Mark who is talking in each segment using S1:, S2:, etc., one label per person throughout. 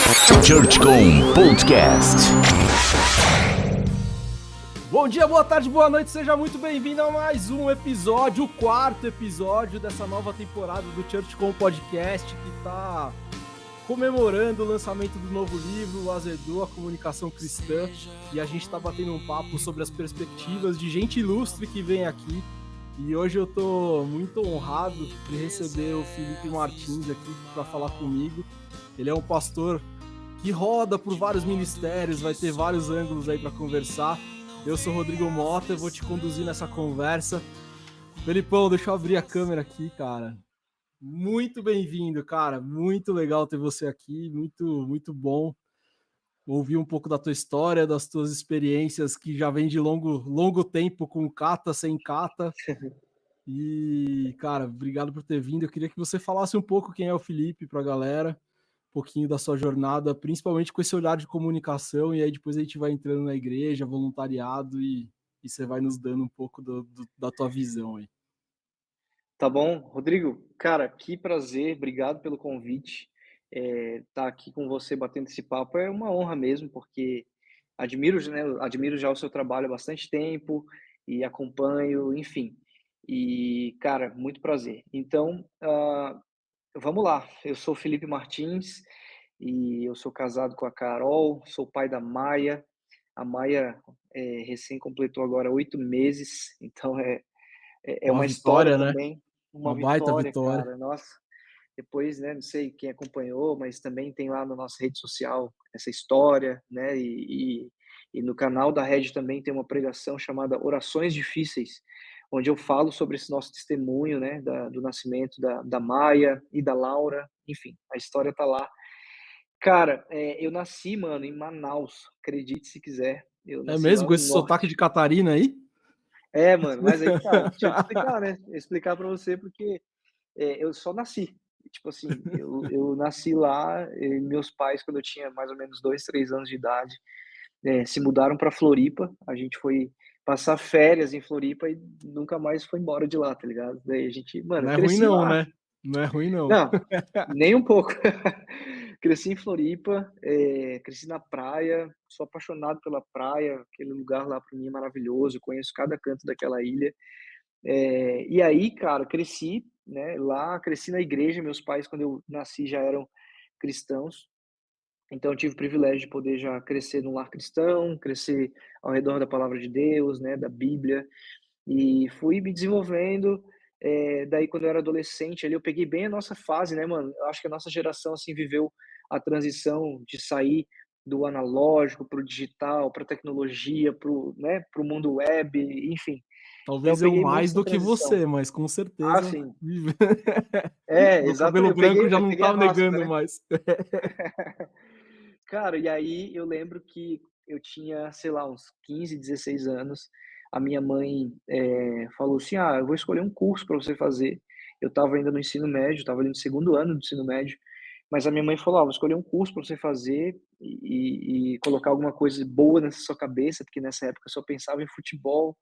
S1: ChurchCom Podcast.
S2: Bom dia, boa tarde, boa noite, seja muito bem-vindo a mais um episódio, o quarto episódio dessa nova temporada do ChurchCom Podcast, que está comemorando o lançamento do novo livro, o Azedou, a Comunicação Cristã, e a gente está batendo um papo sobre as perspectivas de gente ilustre que vem aqui. E hoje eu estou muito honrado de receber o Felipe Martins aqui para falar comigo. Ele é um pastor que roda por vários ministérios, vai ter vários ângulos aí para conversar. Eu sou o Rodrigo Mota, eu vou te conduzir nessa conversa. Felipão, deixa eu abrir a câmera aqui, cara. Muito bem-vindo, cara. Muito legal ter você aqui, muito bom ouvir um pouco da tua história, das tuas experiências que já vem de longo tempo com kata, sem kata. E, cara, obrigado por ter vindo. Eu queria que você falasse um pouco quem é o Felipe para a galera, um pouquinho da sua jornada, principalmente com esse olhar de comunicação, e aí depois a gente vai entrando na igreja, voluntariado, e você vai nos dando um pouco da tua visão aí.
S3: Tá bom, Rodrigo, cara, que prazer, obrigado pelo convite. Tá aqui com você batendo esse papo é uma honra mesmo, porque admiro já o seu trabalho há bastante tempo e acompanho, enfim. E, cara, muito prazer. Então, vamos lá. Eu sou Felipe Martins e eu sou casado com a Carol, sou pai da Maia. A Maia recém completou agora 8 meses, então é
S2: Uma
S3: uma história
S2: vitória, né?
S3: também, uma
S2: Uma baita
S3: vitória,
S2: vitória.
S3: cara. Nossa, depois, né, não sei quem acompanhou, mas também tem lá na nossa rede social essa história, né? E no canal da Rede também tem uma pregação chamada Orações Difíceis, onde eu falo sobre esse nosso testemunho, né, do nascimento da Maia e da Laura. Enfim, a história tá lá. Cara, eu nasci, mano, em Manaus, acredite se quiser. Eu
S2: É
S3: nasci lá
S2: mesmo com
S3: no
S2: esse sotaque de
S3: norte.
S2: Catarina aí?
S3: Mano, mas aí tá, deixa eu te explicar, né? Explicar pra você porque eu só nasci. Tipo assim, eu nasci lá, e meus pais, quando eu tinha mais ou menos 2, 3 anos de idade, se mudaram para Floripa. A gente foi passar férias em Floripa e nunca mais foi embora de lá, tá ligado? Daí a gente, mano,
S2: Não
S3: eu
S2: é ruim
S3: cresci
S2: não,
S3: lá.
S2: né? Não é ruim não.
S3: Não, nem um pouco. Cresci em Floripa, cresci na praia, sou apaixonado pela praia, aquele lugar lá para mim é maravilhoso, conheço cada canto daquela ilha. E aí, cara, cresci, né, lá, cresci na igreja, meus pais, quando eu nasci, já eram cristãos, então eu tive o privilégio de poder já crescer num lar cristão, crescer ao redor da palavra de Deus, né, da Bíblia, e fui me desenvolvendo. Daí, quando eu era adolescente, ali eu peguei bem a nossa fase, né, mano? Eu acho que a nossa geração, assim, viveu a transição de sair do analógico para o digital, para a tecnologia, para o, né, para o mundo web, enfim. Então eu
S2: Talvez eu
S3: peguei muito
S2: mais
S3: essa
S2: do que
S3: transição.
S2: você, mas com
S3: Ah,
S2: certeza.
S3: sim.
S2: Meu
S3: Exato.
S2: cabelo branco já
S3: Eu
S2: não
S3: peguei a
S2: tá
S3: raspa,
S2: negando
S3: né?
S2: mais.
S3: Cara, e aí eu lembro que eu tinha, sei lá, uns 15, 16 anos. A minha mãe falou assim: "Ah, eu vou escolher um curso para você fazer". Eu estava ainda no ensino médio, estava ali no segundo ano do ensino médio, mas a minha mãe falou: "Ó, vou escolher um curso para você fazer e colocar alguma coisa boa nessa sua cabeça", porque nessa época eu só pensava em futebol.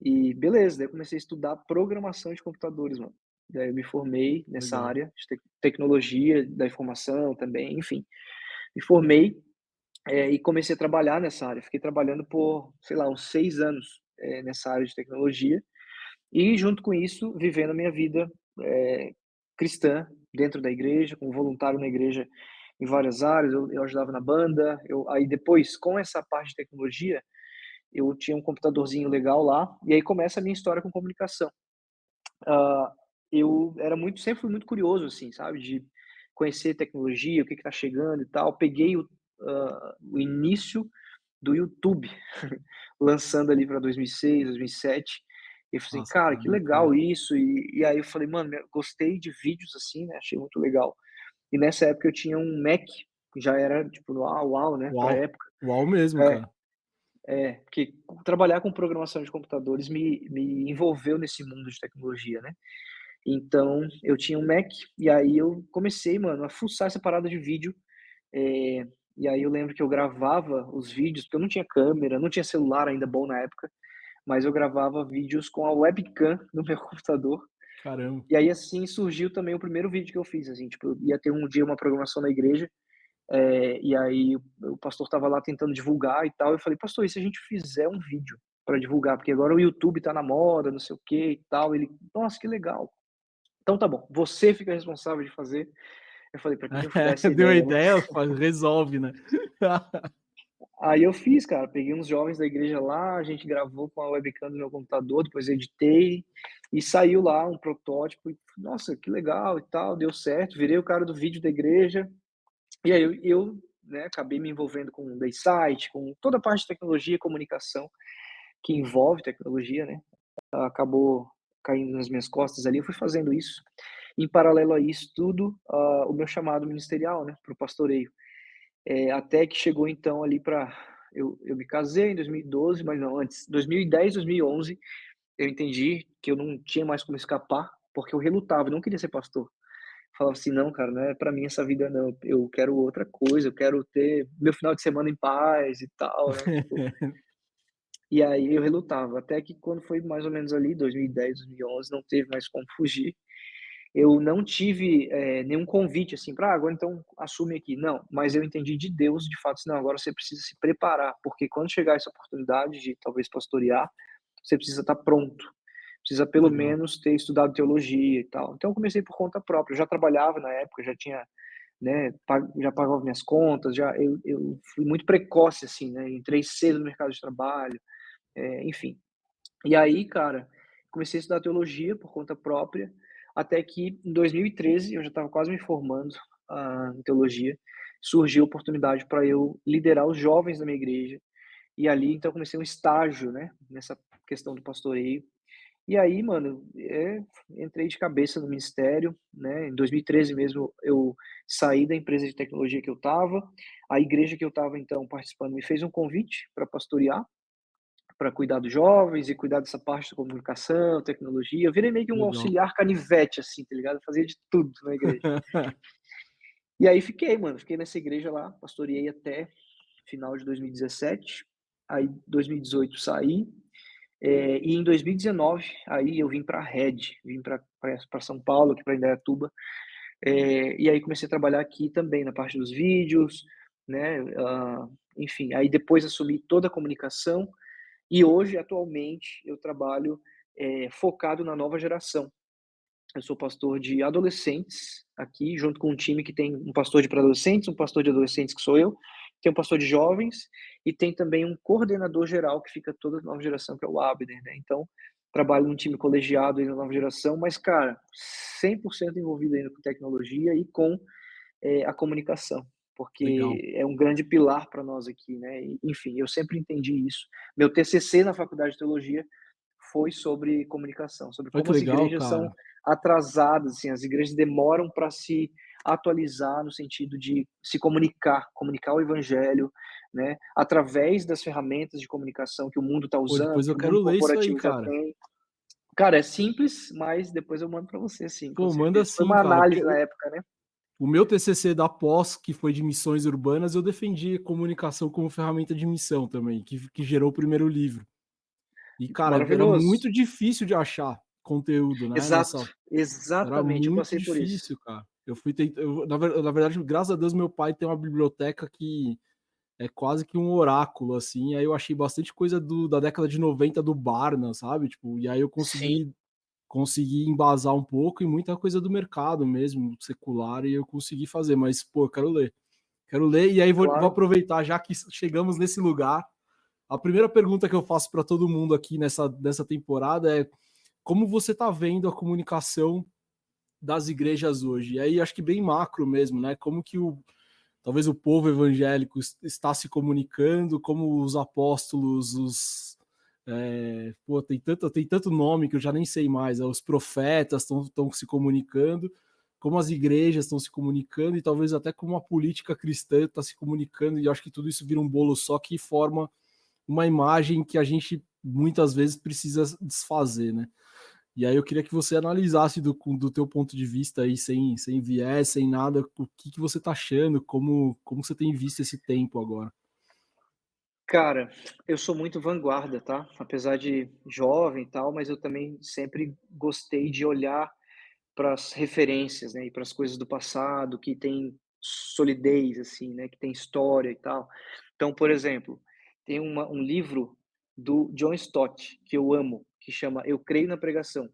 S3: E beleza, daí eu comecei a estudar programação de computadores, mano. Daí eu me formei nessa
S2: Legal.
S3: área de tecnologia da informação também, enfim. Me formei, e comecei a trabalhar nessa área. Fiquei trabalhando por, sei lá, uns 6 anos, nessa área de tecnologia e junto com isso, vivendo a minha vida, cristã dentro da igreja, como voluntário na igreja em várias áreas. Eu ajudava na banda, aí depois, com essa parte de tecnologia, eu tinha um computadorzinho legal lá, e aí começa a minha história com comunicação. Ah, eu era muito sempre fui muito curioso, assim, sabe, de conhecer tecnologia, o que está chegando e tal. Peguei o início do YouTube, lançando ali para 2006, 2007, e eu falei:
S2: Nossa,
S3: "Cara,
S2: cara,
S3: que
S2: muito legal.
S3: legal isso", e aí eu falei: "Mano, gostei de vídeos assim, né, achei muito legal". E nessa época eu tinha um Mac, que já era, tipo, uau, uau, né, pra
S2: Uau,
S3: época.
S2: uau mesmo,
S3: É.
S2: cara.
S3: Porque trabalhar com programação de computadores me envolveu nesse mundo de tecnologia, né. Então, eu tinha um Mac, e aí eu comecei, mano, a fuçar essa parada de vídeo, eh, e aí eu lembro que eu gravava os vídeos, porque eu não tinha câmera, não tinha celular ainda bom na época, mas eu gravava vídeos com a webcam no meu computador,
S2: Caramba.
S3: e aí assim surgiu também o primeiro vídeo que eu fiz, assim, tipo, ia ter um dia uma programação na igreja, E aí o pastor estava lá tentando divulgar e tal, eu falei: "Pastor, e se a gente fizer um vídeo para divulgar? Porque agora o YouTube tá na moda, não sei o quê e tal". Ele: "Nossa, que legal". "Então tá bom, você fica responsável de fazer". Eu falei: "Pra que que eu vou dar essa
S2: Deu a
S3: ideia, né?".
S2: ideia, resolve, né?
S3: Aí eu fiz, cara, peguei uns jovens da igreja lá, a gente gravou com a webcam do meu computador, depois editei e saiu lá um protótipo e, nossa, que legal e tal, deu certo, virei o cara do vídeo da igreja. E aí né, acabei me envolvendo com o Daysite, com toda a parte de tecnologia e comunicação que envolve tecnologia, né, acabou caindo nas minhas costas ali, eu fui fazendo isso. Em paralelo a isso tudo, o meu chamado ministerial, né, para o pastoreio. Até que chegou então ali para eu me casei em 2012, mas não, antes, 2010, 2011, eu entendi que eu não tinha mais como escapar, porque eu relutava, eu não queria ser pastor. Falava assim: "Não, cara, não é pra mim essa vida não, eu quero outra coisa, eu quero ter meu final de semana em paz e tal", né, tipo, e aí eu relutava, até que quando foi mais ou menos ali 2010, 2011, não teve mais como fugir, eu não tive, nenhum convite, assim, pra: agora então assume aqui", não, mas eu entendi de Deus, de fato, assim: "Não, agora você precisa se preparar, porque quando chegar essa oportunidade de talvez pastorear, você precisa estar pronto, precisa pelo
S2: Legal.
S3: menos ter estudado teologia e tal". Então eu comecei por conta própria, eu já trabalhava na época, já tinha, né, já pagava minhas contas, já eu fui muito precoce, assim, né, entrei cedo no mercado de trabalho, enfim. E aí, cara, comecei a estudar teologia por conta própria, até que em 2013, eu já estava quase me formando, em teologia, surgiu a oportunidade para eu liderar os jovens da minha igreja, e ali então comecei um estágio, né, nessa questão do pastoreio. E aí, mano, entrei de cabeça no ministério, né, em 2013 mesmo eu saí da empresa de tecnologia que eu estava, a igreja que eu estava então participando me fez um convite para pastorear, para cuidar dos jovens e cuidar dessa parte de comunicação, tecnologia. Eu virei meio que um
S2: Legal.
S3: auxiliar canivete, assim, tá ligado? Eu fazia de tudo na igreja. E aí fiquei, mano, fiquei nessa igreja lá, pastoreei até final de 2017. Aí 2018 saí, e em 2019 aí eu vim para a Rede, vim para São Paulo, aqui para Indaiatuba, e aí comecei a trabalhar aqui também na parte dos vídeos, né, enfim, aí depois assumi toda a comunicação e hoje, atualmente, eu trabalho, focado na nova geração. Eu sou pastor de adolescentes aqui, junto com um time que tem um pastor de pré-adolescentes, um pastor de adolescentes, que sou eu, tem um pastor de jovens e tem também um coordenador geral que fica toda a nova geração, que é o Abner, né. Então, trabalho num time colegiado aí na nova geração, mas, cara, 100% envolvido ainda com tecnologia e com, a comunicação,
S2: Legal.
S3: porque é um grande pilar para nós aqui, né. E, enfim, eu sempre entendi isso. Meu TCC na faculdade de teologia foi sobre comunicação, sobre
S2: Olha
S3: como
S2: que
S3: as
S2: legal,
S3: igrejas são
S2: cara.
S3: atrasadas, assim, as igrejas demoram para se atualizar no sentido de se comunicar o evangelho, né, através das ferramentas de comunicação que o mundo está
S2: Pô,
S3: usando,
S2: depois
S3: que
S2: eu
S3: o
S2: quero
S3: mundo
S2: ler isso aí,
S3: corporativo já
S2: cara.
S3: tem. Cara, é simples, mas depois eu mando para você sim, com
S2: Pô, manda
S3: certeza. Foi
S2: sim,
S3: uma
S2: cara, porque
S3: análise na época, né.
S2: o meu TCC da pós, que foi de missões urbanas, eu defendi comunicação como ferramenta de missão também, que gerou o primeiro livro. E, cara, era
S3: Maravilhoso.
S2: muito difícil de achar conteúdo, né,
S3: Exato,
S2: nessa era
S3: exatamente, eu
S2: muito
S3: passei por isso.
S2: difícil, cara. Eu fui tent eu na verdade, graças a Deus, meu pai tem uma biblioteca que é quase que um oráculo, assim, aí eu achei bastante coisa da década de 90 do Barna, sabe, tipo, e aí eu
S3: Sim,
S2: consegui embasar um pouco e muita coisa do mercado mesmo, secular, e eu consegui fazer, mas, pô, eu quero ler. Quero ler, e aí vou
S3: claro.
S2: aproveitar, já que chegamos nesse lugar, a primeira pergunta que eu faço para todo mundo aqui nessa temporada é: como você está vendo a comunicação das igrejas hoje? E aí acho que bem macro mesmo, né? Como que talvez o povo evangélico está se comunicando, como os apóstolos, pô, tem tanto nome que eu já nem sei mais, os profetas estão se comunicando, como as igrejas estão se comunicando e talvez até como a política cristã está se comunicando, e eu acho que tudo isso vira um bolo só que forma uma imagem que a gente muitas vezes precisa desfazer, né? E aí eu queria que você analisasse do teu ponto de vista aí, sem viés, sem nada, o que que você tá achando, como você tem visto esse tempo agora?
S3: Cara, eu sou muito vanguarda, tá? Apesar de jovem e tal, mas eu também sempre gostei de olhar para as referências, né, e para as coisas do passado que tem solidez, assim, né, que tem história e tal. Então, por exemplo, tem um livro do John Stott, que eu amo, que chama Eu Creio na Pregação.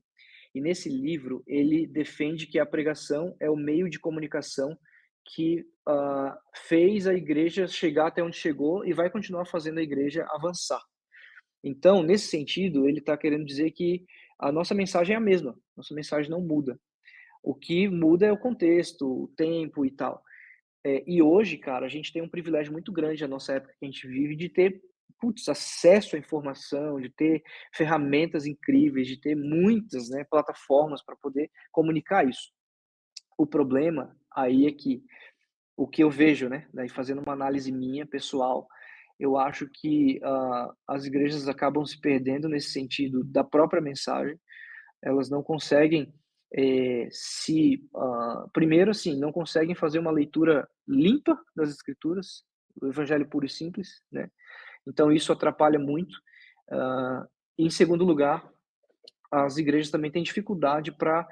S3: E nesse livro, ele defende que a pregação é o meio de comunicação que fez a igreja chegar até onde chegou e vai continuar fazendo a igreja avançar. Então, nesse sentido, ele está querendo dizer que a nossa mensagem é a mesma, nossa mensagem não muda. O que muda é o contexto, o tempo e tal. E hoje, cara, a gente tem um privilégio muito grande na nossa época que a gente vive de ter, putz, acesso à informação, de ter ferramentas incríveis, de ter muitas, né, plataformas para poder comunicar isso. O problema aí é que o que eu vejo, né, daí fazendo uma análise minha, pessoal, eu acho que as igrejas acabam se perdendo nesse sentido da própria mensagem. Elas não conseguem primeiro, assim, não conseguem fazer uma leitura limpa das escrituras, o evangelho puro e simples, né? Então isso atrapalha muito. Ah, em segundo lugar, as igrejas também têm dificuldade para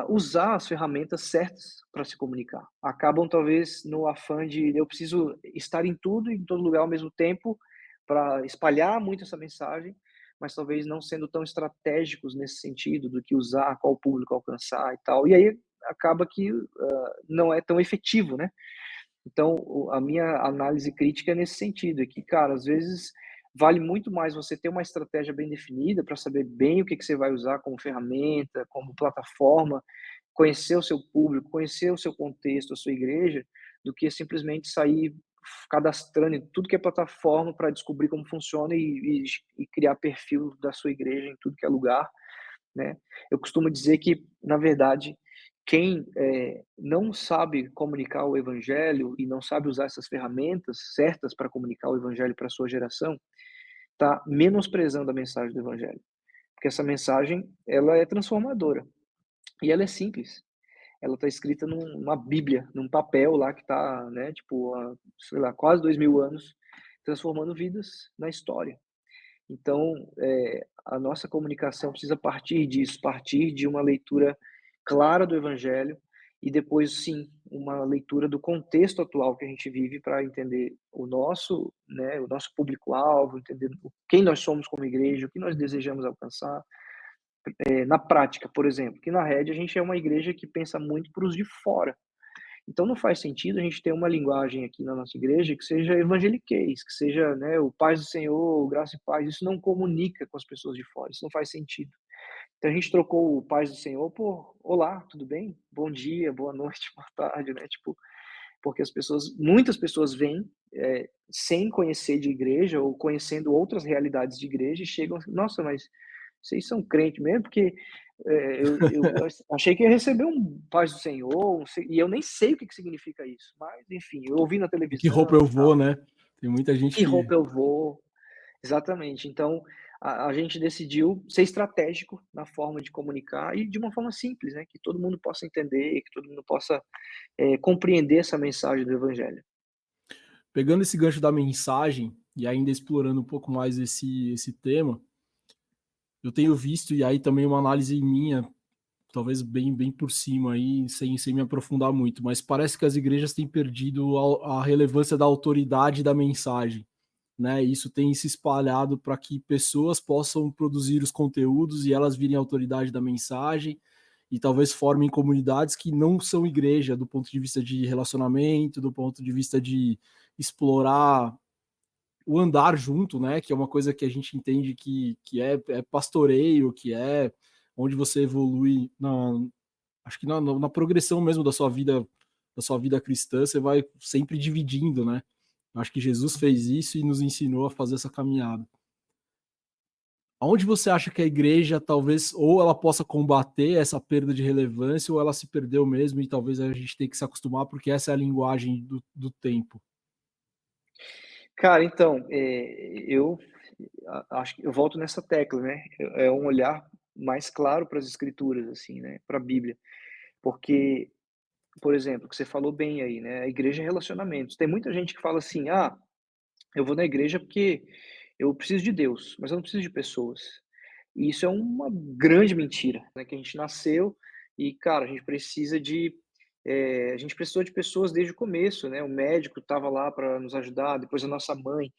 S3: usar as ferramentas certas para se comunicar. Acabam talvez no afã de eu preciso estar em tudo e em todo lugar ao mesmo tempo para espalhar muito essa mensagem, mas talvez não sendo tão estratégicos nesse sentido do que usar, qual público alcançar e tal. E aí acaba que não é tão efetivo, né? Então, a minha análise crítica é nesse sentido, é que, cara, às vezes vale muito mais você ter uma estratégia bem definida para saber bem o que você vai usar como ferramenta, como plataforma, conhecer o seu público, conhecer o seu contexto, a sua igreja, do que simplesmente sair cadastrando em tudo que é plataforma para descobrir como funciona e criar perfil da sua igreja em tudo que é lugar, né? Eu costumo dizer que, na verdade, quem não sabe comunicar o evangelho e não sabe usar essas ferramentas certas para comunicar o evangelho para a sua geração, está menosprezando a mensagem do evangelho. Porque essa mensagem, ela é transformadora. E ela é simples. Ela está escrita numa Bíblia, num papel lá que está, né, tipo, há, sei lá, quase 2000 anos, transformando vidas na história. Então, a nossa comunicação precisa partir disso, partir de uma leitura clara do Evangelho e depois, sim, uma leitura do contexto atual que a gente vive para entender né, o nosso público-alvo, entender quem nós somos como igreja, o que nós desejamos alcançar. Na prática, por exemplo, que na rede a gente é uma igreja que pensa muito para os de fora. Então não faz sentido a gente ter uma linguagem aqui na nossa igreja que seja evangeliquez, que seja, né, o paz do Senhor, graça e paz. Isso não comunica com as pessoas de fora, isso não faz sentido. Então a gente trocou o paz do Senhor por olá, tudo bem? Bom dia, boa noite, boa tarde, né? Tipo, porque muitas pessoas vêm sem conhecer de igreja ou conhecendo outras realidades de igreja e chegam, nossa, mas vocês são crente mesmo? Porque eu achei que ia receber um paz do Senhor, e eu nem sei o que significa isso, mas enfim, eu ouvi na
S2: E que roupa eu
S3: televisão e
S2: vou,
S3: tal.
S2: né? Tem muita gente
S3: Que
S2: que
S3: roupa eu vou? Exatamente. Então, a gente decidiu ser estratégico na forma de comunicar e de uma forma simples, né? Que todo mundo possa entender, que todo mundo possa compreender essa mensagem do Evangelho.
S2: pegando esse gancho da mensagem e ainda explorando um pouco mais esse tema, eu tenho visto, e aí também uma análise minha, talvez bem por cima aí, sem me aprofundar muito, mas parece que as igrejas têm perdido a relevância da autoridade da mensagem, né? Isso tem se espalhado para que pessoas possam produzir os conteúdos e elas virem autoridade da mensagem e talvez formem comunidades que não são igreja do ponto de vista de relacionamento, do ponto de vista de explorar o andar junto, né? Que é uma coisa que a gente entende que é pastoreio, que é onde você evolui acho que na progressão mesmo da sua vida cristã, você vai sempre dividindo, né? Acho que Jesus fez isso e nos ensinou a fazer essa caminhada. Aonde você acha que a igreja talvez ou ela possa combater essa perda de relevância ou ela se perdeu mesmo e talvez a gente tenha que se acostumar porque essa é a linguagem do tempo?
S3: Cara, então, eu acho que eu volto nessa tecla, né? É um olhar mais claro para as escrituras, assim, né? Para a Bíblia. Porque, por exemplo, que você falou bem aí, né? A igreja é relacionamentos. Tem muita gente que fala assim: ah, eu vou na igreja porque eu preciso de Deus, mas eu não preciso de pessoas. E isso é uma grande mentira, né? Que a gente nasceu e, cara, a gente precisa de A gente precisou de pessoas desde o começo, né, o médico estava lá para nos ajudar, depois a nossa mãe.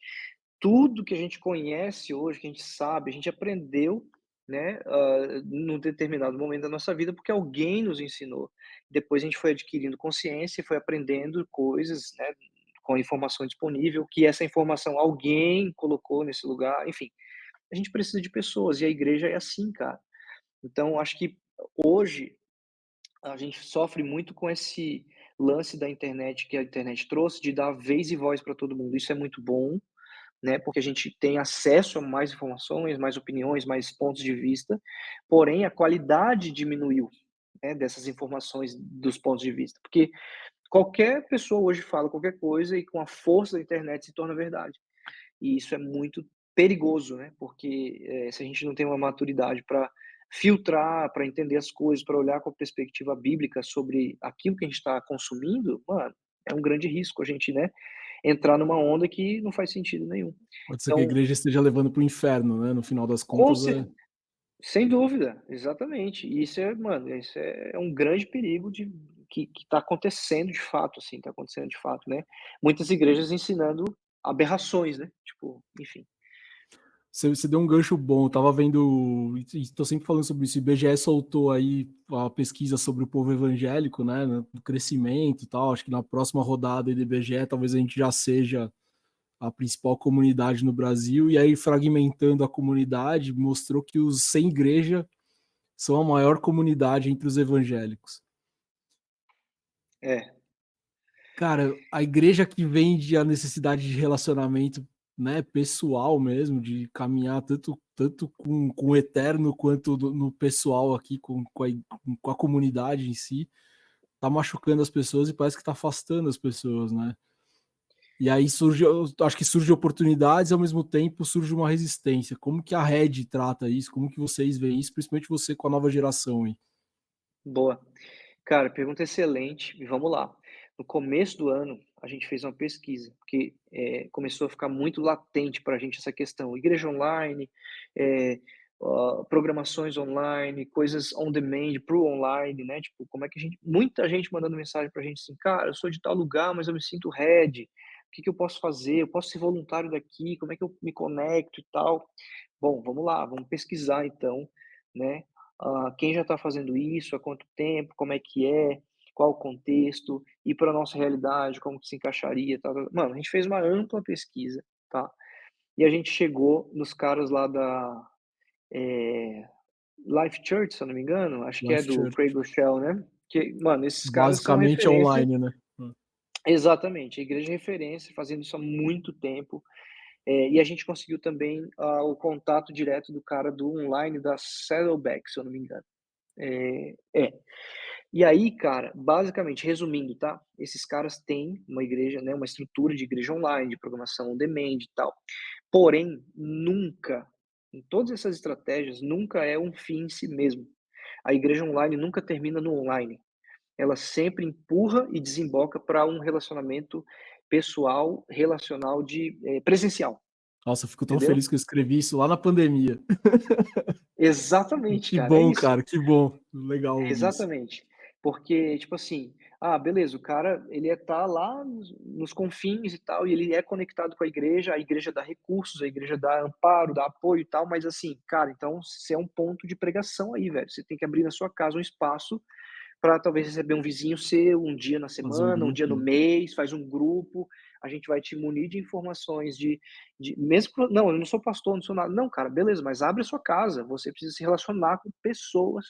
S3: Tudo que a gente conhece hoje, que a gente sabe, a gente aprendeu, né, num determinado momento da nossa vida, porque alguém nos ensinou. Depois a gente foi adquirindo consciência e foi aprendendo coisas, né, com a informação disponível, que essa informação alguém colocou nesse lugar, enfim. A gente precisa de pessoas e a igreja é assim, cara. Então acho que hoje a gente sofre muito com esse lance da internet que a internet trouxe, de dar vez e voz para todo mundo. Isso é muito bom, né, porque a gente tem acesso a mais informações, mais opiniões, mais pontos de vista, porém a qualidade diminuiu, né, dessas informações, dos pontos de vista, porque qualquer pessoa hoje fala qualquer coisa e com a força da internet se torna verdade. E isso é muito perigoso, né, porque, se a gente não tem uma maturidade para filtrar, para entender as coisas, para olhar com a perspectiva bíblica sobre aquilo que a gente está consumindo, mano, é um grande risco a gente, né, entrar numa onda que não faz sentido nenhum.
S2: Pode ser que a
S3: Então,
S2: igreja esteja levando para o inferno, né, no final das
S3: com
S2: contas é.
S3: sem dúvida, exatamente. E isso é, mano, isso é um grande perigo de que tá acontecendo de fato, assim, tá acontecendo de fato, né. Muitas igrejas ensinando aberrações, né, tipo, enfim.
S2: Você deu um gancho bom, eu estava vendo, e tô sempre falando sobre isso, o IBGE soltou aí a pesquisa sobre o povo evangélico, né, do crescimento e tal, acho que na próxima rodada aí do IBGE talvez a gente já seja a principal comunidade no Brasil, e aí fragmentando a comunidade, mostrou que os sem igreja são a maior comunidade entre os evangélicos.
S3: É,
S2: Cara, a igreja que vende a necessidade de relacionamento, né, pessoal mesmo, de caminhar tanto com o eterno quanto no pessoal aqui, com a comunidade em si, tá machucando as pessoas e parece que tá afastando as pessoas, né? E aí surge, eu acho que surge oportunidades e ao mesmo tempo surge uma resistência. Como que a Red trata isso? Como que vocês veem isso, principalmente você com a nova geração aí?
S3: boa. Cara, pergunta excelente e vamos lá. No começo do ano, a gente fez uma pesquisa, porque, começou a ficar muito latente para a gente essa questão, igreja online, eh, programações online, coisas on demand para o online, né, tipo, como é que a gente muita gente mandando mensagem para a gente assim: "Cara, eu sou de tal lugar, mas eu me sinto red, o que que eu posso fazer? Eu posso ser voluntário daqui, como é que eu me conecto e tal?". Bom, vamos lá, vamos pesquisar então, né, quem já está fazendo isso, há quanto tempo, como é que é, qual o contexto, e para a nossa realidade, como que se encaixaria, tal, tal. Mano, a gente fez uma ampla pesquisa, tá? E a gente chegou nos caras lá da eh, Life Church, se eu não me engano, acho que é
S2: Life
S3: do
S2: Church.
S3: Craig Groeschel, né? Que, mano, esses caras são
S2: Basicamente
S3: referência.
S2: online, né?
S3: Exatamente, a igreja é referência, fazendo isso há muito tempo. E a gente conseguiu também, o contato direto do cara do online da Saddleback, se eu não me engano. É. E aí, cara, basicamente, resumindo, tá? Esses caras têm uma igreja, né, uma estrutura de igreja online, de programação on demand e tal. Porém, nunca, em todas essas estratégias, nunca é um fim em si mesmo. A igreja online nunca termina no online. Ela sempre empurra e desemboca para um relacionamento pessoal, relacional presencial,
S2: Nossa, eu fico tão
S3: entendeu?
S2: feliz que eu escrevi isso lá na pandemia.
S3: Exatamente,
S2: Que
S3: cara, é
S2: bom,
S3: isso.
S2: cara, que bom. Legal ouvir isso.
S3: Exatamente. Porque, tipo assim, beleza, o cara, ele tá lá nos confins e tal, e ele é conectado com a igreja dá recursos, a igreja dá amparo, dá apoio e tal, mas assim, cara, então você é um ponto de pregação aí, velho. Você tem que abrir na sua casa um espaço para talvez receber um vizinho seu, um dia na
S2: Fazer um
S3: semana, um dia
S2: grupo,
S3: no
S2: né?
S3: mês, faz um grupo, a gente vai te munir de informações mesmo não, eu não sou pastor, não sou nada. Não, cara, beleza, mas abre a sua casa, você precisa se relacionar com pessoas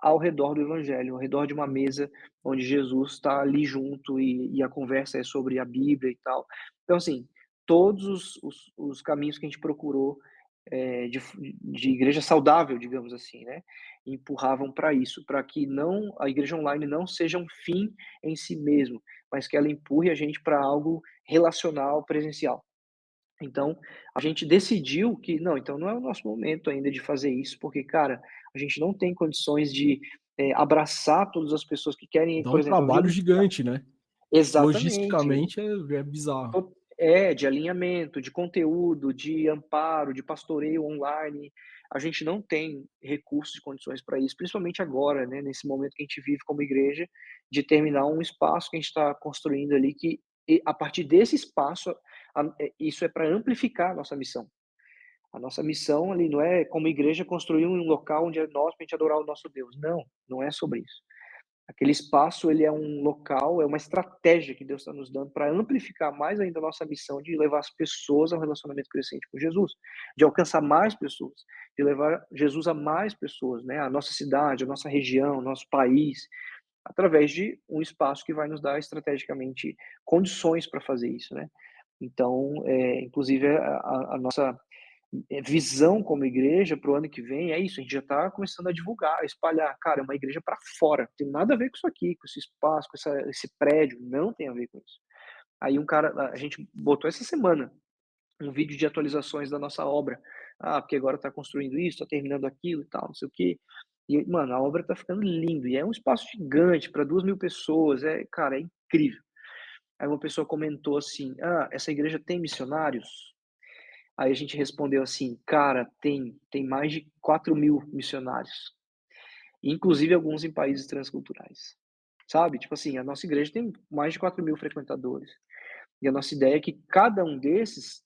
S3: ao redor do evangelho, ao redor de uma mesa onde Jesus está ali junto e a conversa é sobre a Bíblia e tal. Então, assim, todos os caminhos que a gente procurou, de igreja saudável, digamos assim, né, empurravam para isso, para que não a igreja online não seja um fim em si mesmo, mas que ela empurre a gente para algo relacional, presencial. Então, a gente decidiu que não, então não é o nosso momento ainda de fazer isso, porque, cara, a gente não tem condições de, abraçar todas as pessoas que querem,
S2: Dá
S3: por
S2: um
S3: exemplo, eu vi
S2: trabalho
S3: um
S2: gigante, né?
S3: exatamente.
S2: Logisticamente é bizarro.
S3: De alinhamento, de conteúdo, de amparo, de pastoreio online. a gente não tem recursos e condições para isso, principalmente agora, né, nesse momento que a gente vive como igreja, de terminar um espaço que a gente está construindo ali, que a partir desse espaço, isso é para amplificar a nossa missão. A nossa missão ali não é, como igreja, construir um local onde é nosso para a gente adorar o nosso Deus. Não, não é sobre isso. Aquele espaço, ele é um local, é uma estratégia que Deus está nos dando para amplificar mais ainda a nossa missão de levar as pessoas ao relacionamento crescente com Jesus, de alcançar mais pessoas, de levar Jesus a mais pessoas, né? A nossa cidade, a nossa região, o nosso país, através de um espaço que vai nos dar estrategicamente condições para fazer isso, né? Então, inclusive a nossa visão como igreja para o ano que vem é isso, a gente já está começando a divulgar, a espalhar. Cara, é uma igreja para fora, não tem nada a ver com isso aqui, com esse espaço, com esse prédio, não tem a ver com isso. Aí a gente botou essa semana um vídeo de atualizações da nossa obra. Ah, porque agora está construindo isso, está terminando aquilo e tal, não sei o quê. E, mano, a obra está ficando lindo, e é um espaço gigante para 2.000 pessoas, cara, é incrível. Aí uma pessoa comentou assim: "Ah, essa igreja tem missionários?" Aí a gente respondeu assim: "Cara, tem mais de 4.000 missionários, inclusive alguns em países transculturais", sabe. Tipo assim, a nossa igreja tem mais de 4.000 frequentadores, e a nossa ideia é que cada um desses,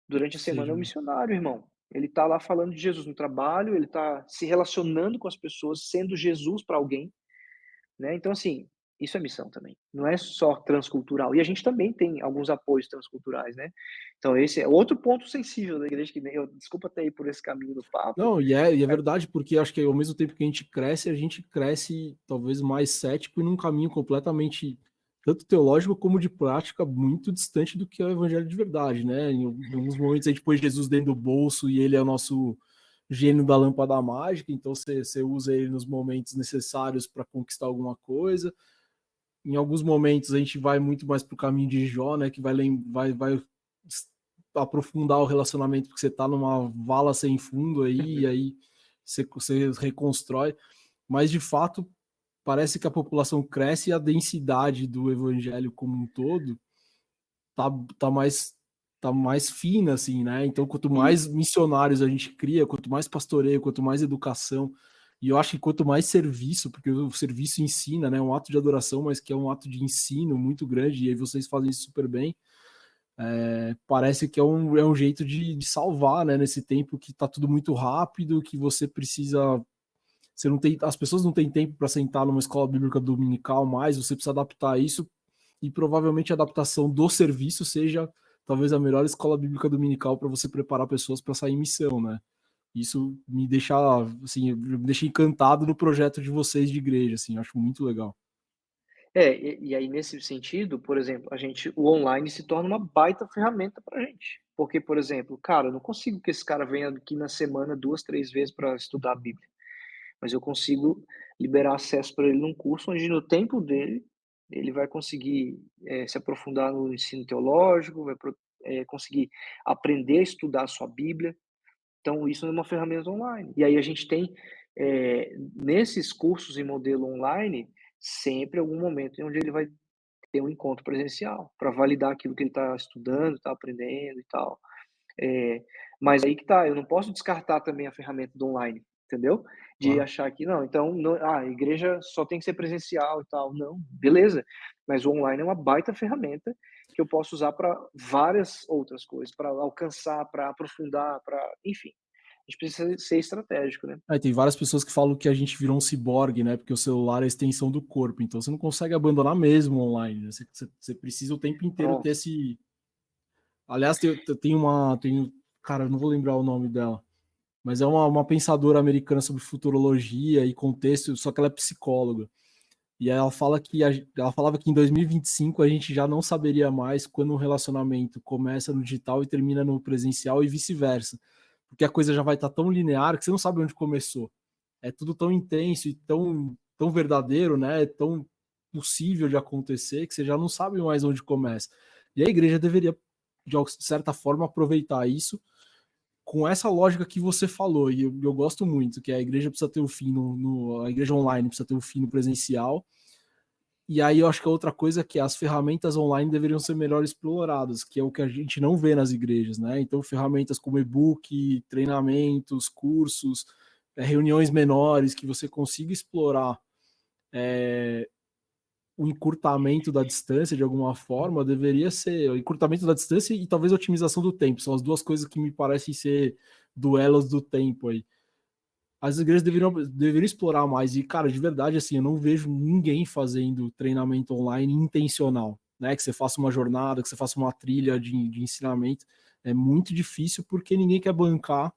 S3: durante a semana, é um
S2: Seja
S3: missionário, irmão. Ele tá lá falando de Jesus no trabalho, ele tá se relacionando com as pessoas, sendo Jesus para alguém, né. Então assim, isso é missão também, não é só transcultural. E a gente também tem alguns apoios transculturais, né. Então esse é outro ponto sensível da igreja que nem eu, desculpa até ir por esse caminho do papo,
S2: não, e é
S3: mas
S2: verdade, porque acho que ao mesmo tempo que a gente cresce talvez mais cético e num caminho completamente tanto teológico como de prática muito distante do que é o evangelho de verdade, né? Em alguns momentos a gente põe Jesus dentro do bolso e ele é o nosso gênio da lâmpada mágica, então você usa ele nos momentos necessários para conquistar alguma coisa. Em alguns momentos a gente vai muito mais para o caminho de Jó, né? Que vai aprofundar o relacionamento porque você está numa vala sem fundo aí, e
S3: uhum.
S2: aí você reconstrói. Mas de fato parece que a população cresce e a densidade do evangelho como um todo tá, tá mais tá mais fina assim, né? Então quanto
S3: E
S2: mais missionários a gente cria, quanto mais pastoreio, quanto mais educação, e eu acho que quanto mais serviço, porque o serviço ensina, né? Um ato de adoração, mas que é um ato de ensino muito grande, e aí vocês fazem isso super bem. Parece que é um jeito de salvar, né? Nesse tempo que tá tudo muito rápido, que você precisa. Você não tem, as pessoas não têm tempo para sentar numa escola bíblica dominical mais, você precisa adaptar isso, e provavelmente a adaptação do serviço seja talvez a melhor escola bíblica dominical para você preparar pessoas para sair em missão, né? Isso me deixa, assim, me deixa encantado no projeto de vocês de igreja, assim, acho muito legal.
S3: e aí nesse sentido, por exemplo, o online se torna uma baita ferramenta pra gente. Porque, por exemplo, cara, eu não consigo que esse cara venha aqui na semana 2, 3 vezes para estudar a Bíblia, mas eu consigo liberar acesso para ele num curso onde no tempo dele, ele vai conseguir, se aprofundar no ensino teológico, conseguir aprender a estudar a sua Bíblia. Então isso é uma ferramenta online. E aí a gente tem, nesses cursos em modelo online, sempre algum momento em onde ele vai ter um encontro presencial, para validar aquilo que ele está estudando, está aprendendo e tal. É, mas aí que tá, eu não posso descartar também a ferramenta do online, entendeu? De
S2: Claro.
S3: achar que não, então não, a igreja só tem que ser presencial e tal. Não, beleza. Mas o online é uma baita ferramenta que eu posso usar para várias outras coisas, para alcançar, para aprofundar, para, enfim. A gente precisa ser estratégico, né?
S2: Tem várias pessoas que falam que a gente virou um ciborgue, né? Porque o celular é a extensão do corpo, então você não consegue abandonar mesmo online, né? Você precisa o tempo inteiro ter
S3: Pronto.
S2: esse. Aliás, cara, eu não vou lembrar o nome dela, mas é uma pensadora americana sobre futurologia e contexto, só que ela é psicóloga. E aí ela falava que em 2025 a gente já não saberia mais quando um relacionamento começa no digital e termina no presencial e vice-versa. Porque a coisa já vai estar tão linear que você não sabe onde começou. É tudo tão intenso e tão verdadeiro, né? É tão possível de acontecer que você já não sabe mais onde começa. E a igreja deveria, de certa forma, aproveitar isso com essa lógica que você falou, e eu gosto muito, que a igreja precisa ter o fim a igreja online precisa ter o fim no presencial, E aí eu acho que a outra coisa é que as ferramentas online deveriam ser melhor exploradas, que é o que a gente não vê nas igrejas, né? Então, ferramentas como e-book, treinamentos, cursos, reuniões menores, que você consiga explorar o encurtamento da distância de alguma forma, deveria ser o encurtamento da distância e talvez a otimização do tempo. São as duas coisas que me parecem ser duelos do tempo aí. As igrejas deveriam explorar mais. E, cara, de verdade, assim, eu não vejo ninguém fazendo treinamento online intencional, né? Que você faça uma jornada, que você faça uma trilha de ensinamento. É muito difícil porque ninguém quer bancar,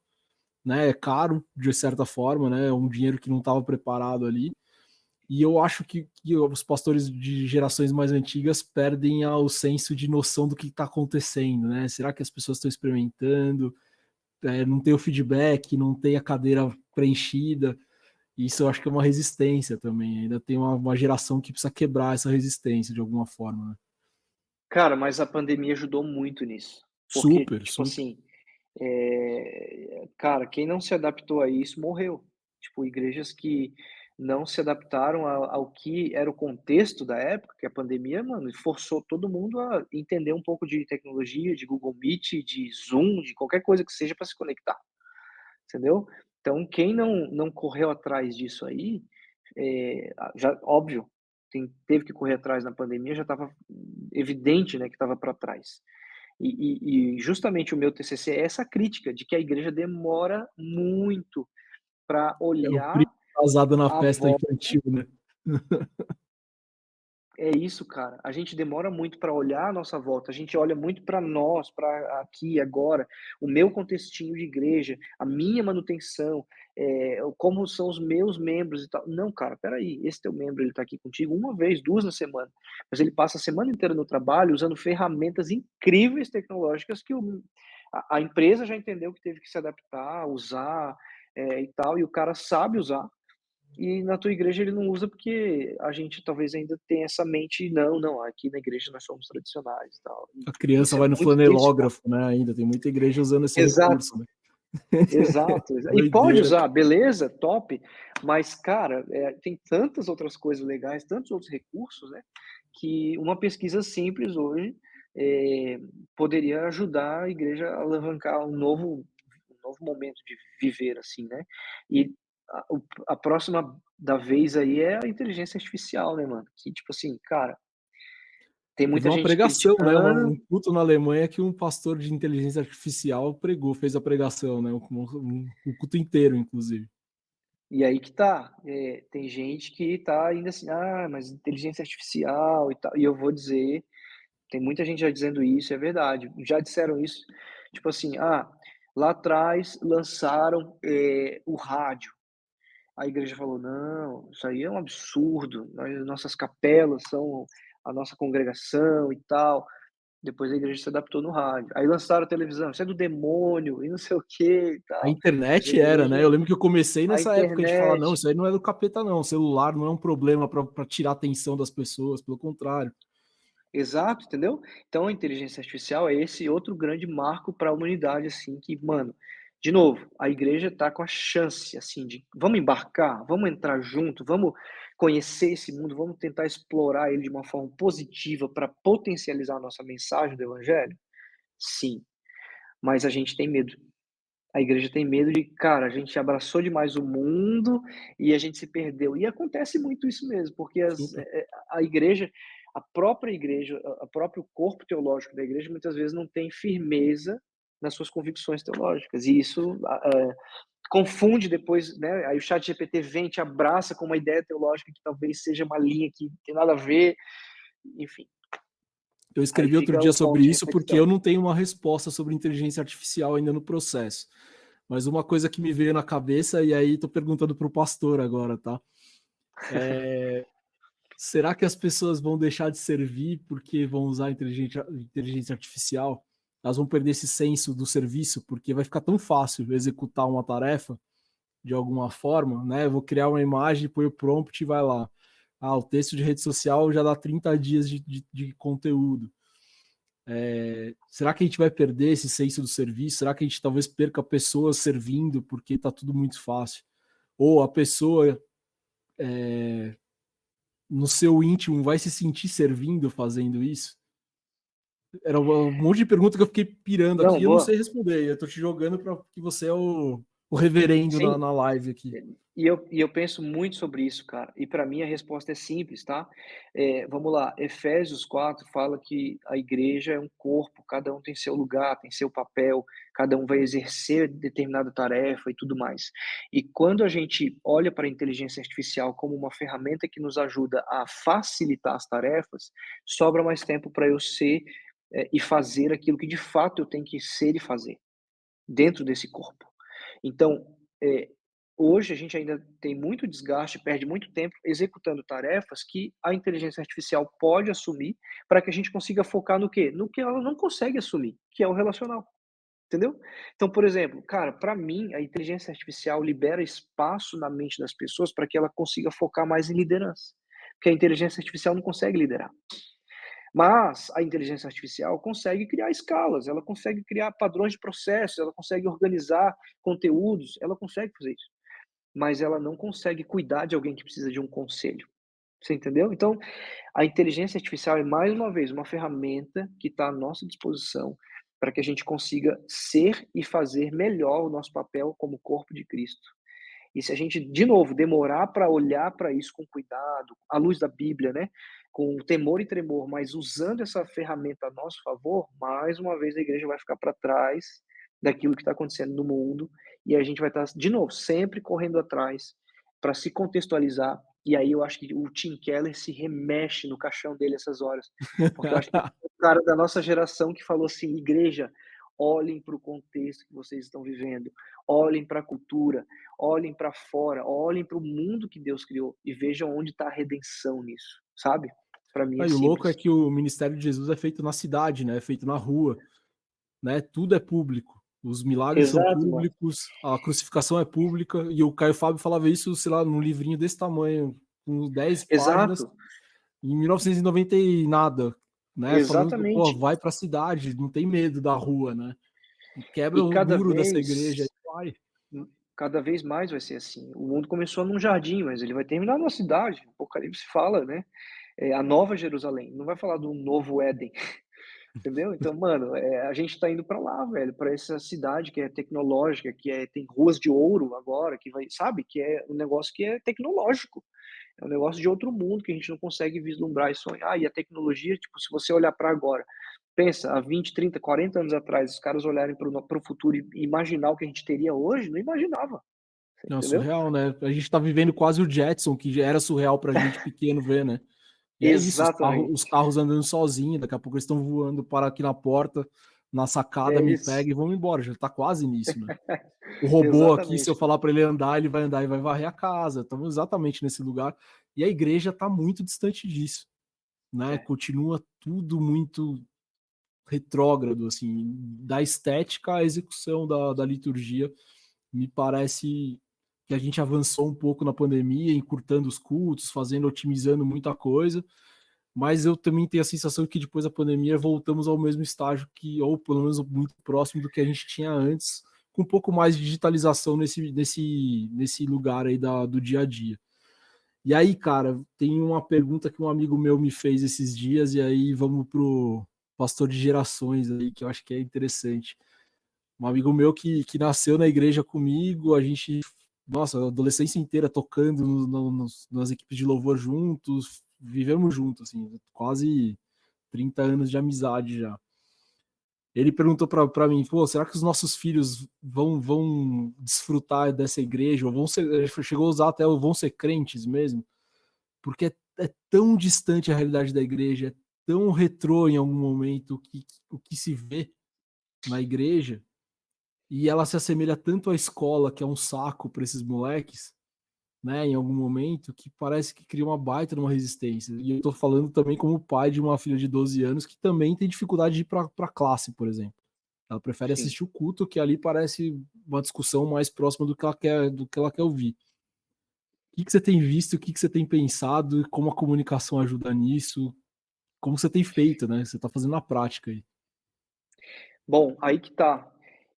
S2: né? É caro, de certa forma, né? É um dinheiro que não estava preparado ali. E eu acho que os pastores de gerações mais antigas perdem o senso de noção do que está acontecendo, né? Será que as pessoas estão experimentando? Não tem o feedback, não tem a cadeira preenchida. Isso eu acho que é uma resistência também. Ainda tem uma geração que precisa quebrar essa resistência de alguma forma, né?
S3: Cara, mas a pandemia ajudou muito nisso. Porque,
S2: Super,
S3: tipo
S2: super.
S3: assim, cara, quem não se adaptou a isso morreu. Tipo, igrejas que não se adaptaram ao que era o contexto da época, que a pandemia, mano, forçou todo mundo a entender um pouco de tecnologia, de Google Meet, de Zoom, de qualquer coisa que seja para se conectar, entendeu? Então, quem não correu atrás disso aí, já óbvio, teve que correr atrás na pandemia, já estava evidente, né, que estava para trás. E justamente o meu TCC é essa crítica de que a igreja demora muito para
S2: É o
S3: olhar
S2: primo casado na
S3: a
S2: festa
S3: volta.
S2: infantil, né?
S3: É isso, cara. A gente demora muito para olhar a nossa volta. A gente olha muito para nós, para aqui, agora, o meu contextinho de igreja, a minha manutenção, como são os meus membros e tal. Não, cara, peraí. Esse teu membro, ele tá aqui contigo uma vez, duas na semana, mas ele passa a semana inteira no trabalho usando ferramentas incríveis tecnológicas que a empresa já entendeu que teve que se adaptar, usar, e tal, e o cara sabe usar. E na tua igreja ele não usa porque a gente talvez ainda tenha essa mente, não, não, aqui na igreja nós somos tradicionais e tal.
S2: A
S3: E
S2: criança
S3: isso é
S2: vai no
S3: muito triste, cara.
S2: flanelógrafo, né? Ainda tem muita igreja usando esse
S3: Exato,
S2: recurso, né?
S3: exato. E pode
S2: Doideira.
S3: usar, beleza, top, mas, cara, tem tantas outras coisas legais, tantos outros recursos, né, que uma pesquisa simples hoje eh, poderia ajudar a igreja a alavancar um novo momento de viver, assim, né? E a próxima da vez aí é a inteligência artificial, né, mano? Que, tipo assim, cara, tem
S2: Teve
S3: muita
S2: uma
S3: gente
S2: pregação, né? Um
S3: criticando.
S2: culto na Alemanha que um pastor de inteligência artificial pregou, fez a pregação, né? O culto inteiro, inclusive.
S3: E aí que tá, tem gente que tá ainda assim, mas inteligência artificial e tal. E eu vou dizer, tem muita gente já dizendo isso, é verdade. Já disseram isso, tipo assim, lá atrás lançaram o rádio. A igreja falou: "Não, isso aí é um absurdo, nossas capelas são a nossa congregação e tal". Depois a igreja se adaptou no rádio. Aí lançaram a televisão, isso é do demônio e não sei o que e
S2: A
S3: tal. Mas a
S2: internet era, né?
S3: igreja
S2: Eu lembro que eu comecei
S3: a
S2: nessa época de falar, não,
S3: internet,
S2: isso aí não é do capeta, não. O celular não é um problema para tirar a atenção das pessoas, pelo contrário.
S3: exato, entendeu? Então a inteligência artificial é esse outro grande marco para a humanidade, assim, que, mano, de novo, a igreja tá com a chance, assim, de vamos embarcar, vamos entrar junto, vamos conhecer esse mundo, vamos tentar explorar ele de uma forma positiva para potencializar a nossa mensagem do evangelho? Sim, mas a gente tem medo. A igreja tem medo de, cara, a gente abraçou demais o mundo e a gente se perdeu. E acontece muito isso mesmo, porque
S2: Super.
S3: a igreja, a própria igreja, o próprio corpo teológico da igreja, muitas vezes não tem firmeza nas suas convicções teológicas. E isso confunde depois, né? Aí o chat GPT vem, te abraça com uma ideia teológica que talvez seja uma linha que não tem nada a ver, enfim.
S2: Eu
S3: Aí
S2: escrevi outro
S3: fica
S2: dia
S3: o ponto
S2: sobre
S3: de
S2: isso porque eu
S3: reflexão.
S2: não tenho uma resposta sobre inteligência artificial ainda no processo. Mas uma coisa que me veio na cabeça, e aí tô perguntando para o pastor agora, tá? Será que as pessoas vão deixar de servir porque vão usar inteligência artificial? Elas vão perder esse senso do serviço, porque vai ficar tão fácil executar uma tarefa de alguma forma, né? Eu vou criar uma imagem, põe o prompt e vai lá. O texto de rede social já dá 30 dias de conteúdo. Será que a gente vai perder esse senso do serviço? Será que a gente talvez perca pessoas servindo porque está tudo muito fácil? Ou a pessoa no seu íntimo, vai se sentir servindo fazendo isso? Era um monte de pergunta que eu fiquei pirando aqui
S3: Não,
S2: e eu não sei
S3: boa.
S2: responder. Eu tô te jogando para que você é o reverendo
S3: Sim,
S2: na live aqui.
S3: e eu penso muito sobre isso, cara. E para mim a resposta é simples, tá? Vamos lá, Efésios 4 fala que a igreja é um corpo, cada um tem seu lugar, tem seu papel, cada um vai exercer determinada tarefa e tudo mais. E quando a gente olha para a inteligência artificial como uma ferramenta que nos ajuda a facilitar as tarefas, sobra mais tempo para eu ser, e fazer aquilo que de fato eu tenho que ser e fazer dentro desse corpo. Então, eh, hoje a gente ainda tem muito desgaste, perde muito tempo executando tarefas que a inteligência artificial pode assumir, para que a gente consiga focar no quê? No que ela não consegue assumir, que é o relacional, entendeu? Então, por exemplo, cara, para mim a inteligência artificial libera espaço na mente das pessoas para que ela consiga focar mais em liderança, porque a inteligência artificial não consegue liderar. Mas a inteligência artificial consegue criar escalas, ela consegue criar padrões de processos, ela consegue organizar conteúdos, ela consegue fazer isso. Mas ela não consegue cuidar de alguém que precisa de um conselho. Você entendeu? Então, a inteligência artificial é mais uma vez uma ferramenta que está à nossa disposição para que a gente consiga ser e fazer melhor o nosso papel como corpo de Cristo. E se a gente, de novo, demorar para olhar para isso com cuidado, à luz da Bíblia, né? Com temor e tremor, mas usando essa ferramenta a nosso favor, mais uma vez a igreja vai ficar para trás daquilo que está acontecendo no mundo e a gente vai estar, de novo, sempre correndo atrás para se contextualizar. E aí eu acho que o Tim Keller se remexe no caixão dele essas horas, porque eu acho que é o cara da nossa geração que falou assim: igreja, olhem para o contexto que vocês estão vivendo, olhem para a cultura, olhem para fora, olhem para o mundo que Deus criou e vejam onde está a redenção nisso, sabe? Para mim é
S2: Aí, o louco é
S3: simples.
S2: que o ministério de Jesus é feito na cidade, né? É feito na rua, né? Tudo é público. Os milagres são
S3: Exato, mano.
S2: públicos, a crucificação é pública, e o Caio Fábio falava isso, sei lá, num livrinho desse tamanho, com 10 páginas,
S3: Exato,
S2: em 1990 e nada, né? Falando que, pô,
S3: exatamente.
S2: vai pra cidade, não tem medo da rua, né? E quebra
S3: E
S2: o muro dessa igreja, aí vai.
S3: cada vez mais vai ser assim. O mundo começou num jardim, mas ele vai terminar numa cidade. O Apocalipse fala, né? A Nova Jerusalém. Não vai falar do novo Éden. Entendeu? Então, mano, a gente tá indo para lá, velho, para essa cidade que é tecnológica, tem ruas de ouro agora, que vai, sabe, que é um negócio que é tecnológico. É um negócio de outro mundo que a gente não consegue vislumbrar e sonhar. E a tecnologia, tipo, se você olhar para agora, pensa, há 20, 30, 40 anos atrás, os caras olharem para o futuro e imaginar o que a gente teria hoje, não imaginava,
S2: Não,
S3: entendeu?
S2: surreal, né? A gente tá vivendo quase o Jetson, que já era surreal pra gente pequeno ver, né? E é isso, os
S3: Exatamente.
S2: carros andando sozinhos, daqui a pouco eles estão voando para aqui na porta, na sacada,
S3: É
S2: me
S3: isso.
S2: pega e vão embora, já tá quase nisso, né? O robô aqui, se eu
S3: Exatamente, cara.
S2: falar para ele andar, ele vai andar e vai varrer a casa. Estamos exatamente nesse lugar. E a igreja está muito distante disso, né?
S3: É,
S2: Continua tudo muito retrógrado, assim, da estética à execução da liturgia. Me parece que a gente avançou um pouco na pandemia, encurtando os cultos, fazendo, otimizando muita coisa, mas eu também tenho a sensação que depois da pandemia voltamos ao mesmo estágio que, ou pelo menos muito próximo do que a gente tinha antes, com um pouco mais de digitalização nesse lugar aí do dia a dia. E aí, cara, tem uma pergunta que um amigo meu me fez esses dias, e aí vamos pro pastor de gerações aí, que eu acho que é interessante. Um amigo meu que nasceu na igreja comigo, a gente, nossa, a adolescência inteira tocando nas equipes de louvor juntos, vivemos juntos, assim, quase 30 anos de amizade já. Ele perguntou para mim, pô, será que os nossos filhos vão desfrutar dessa igreja, ou vão ser, ele chegou a usar até o vão ser crentes mesmo? Porque é tão distante a realidade da igreja, é tão retrô em algum momento o que se vê na igreja, e ela se assemelha tanto à escola, que é um saco para esses moleques, né, em algum momento, que parece que cria uma baita numa resistência. E eu tô falando também como pai de uma filha de 12 anos que também tem dificuldade de ir para classe, por exemplo. Ela prefere
S3: sim.
S2: assistir o culto, que ali parece uma discussão mais próxima do que ela quer ouvir. O que você tem visto, o que você tem pensado, e como a comunicação ajuda nisso, como você tem feito, né? Você está fazendo na prática aí.
S3: Bom, aí que tá.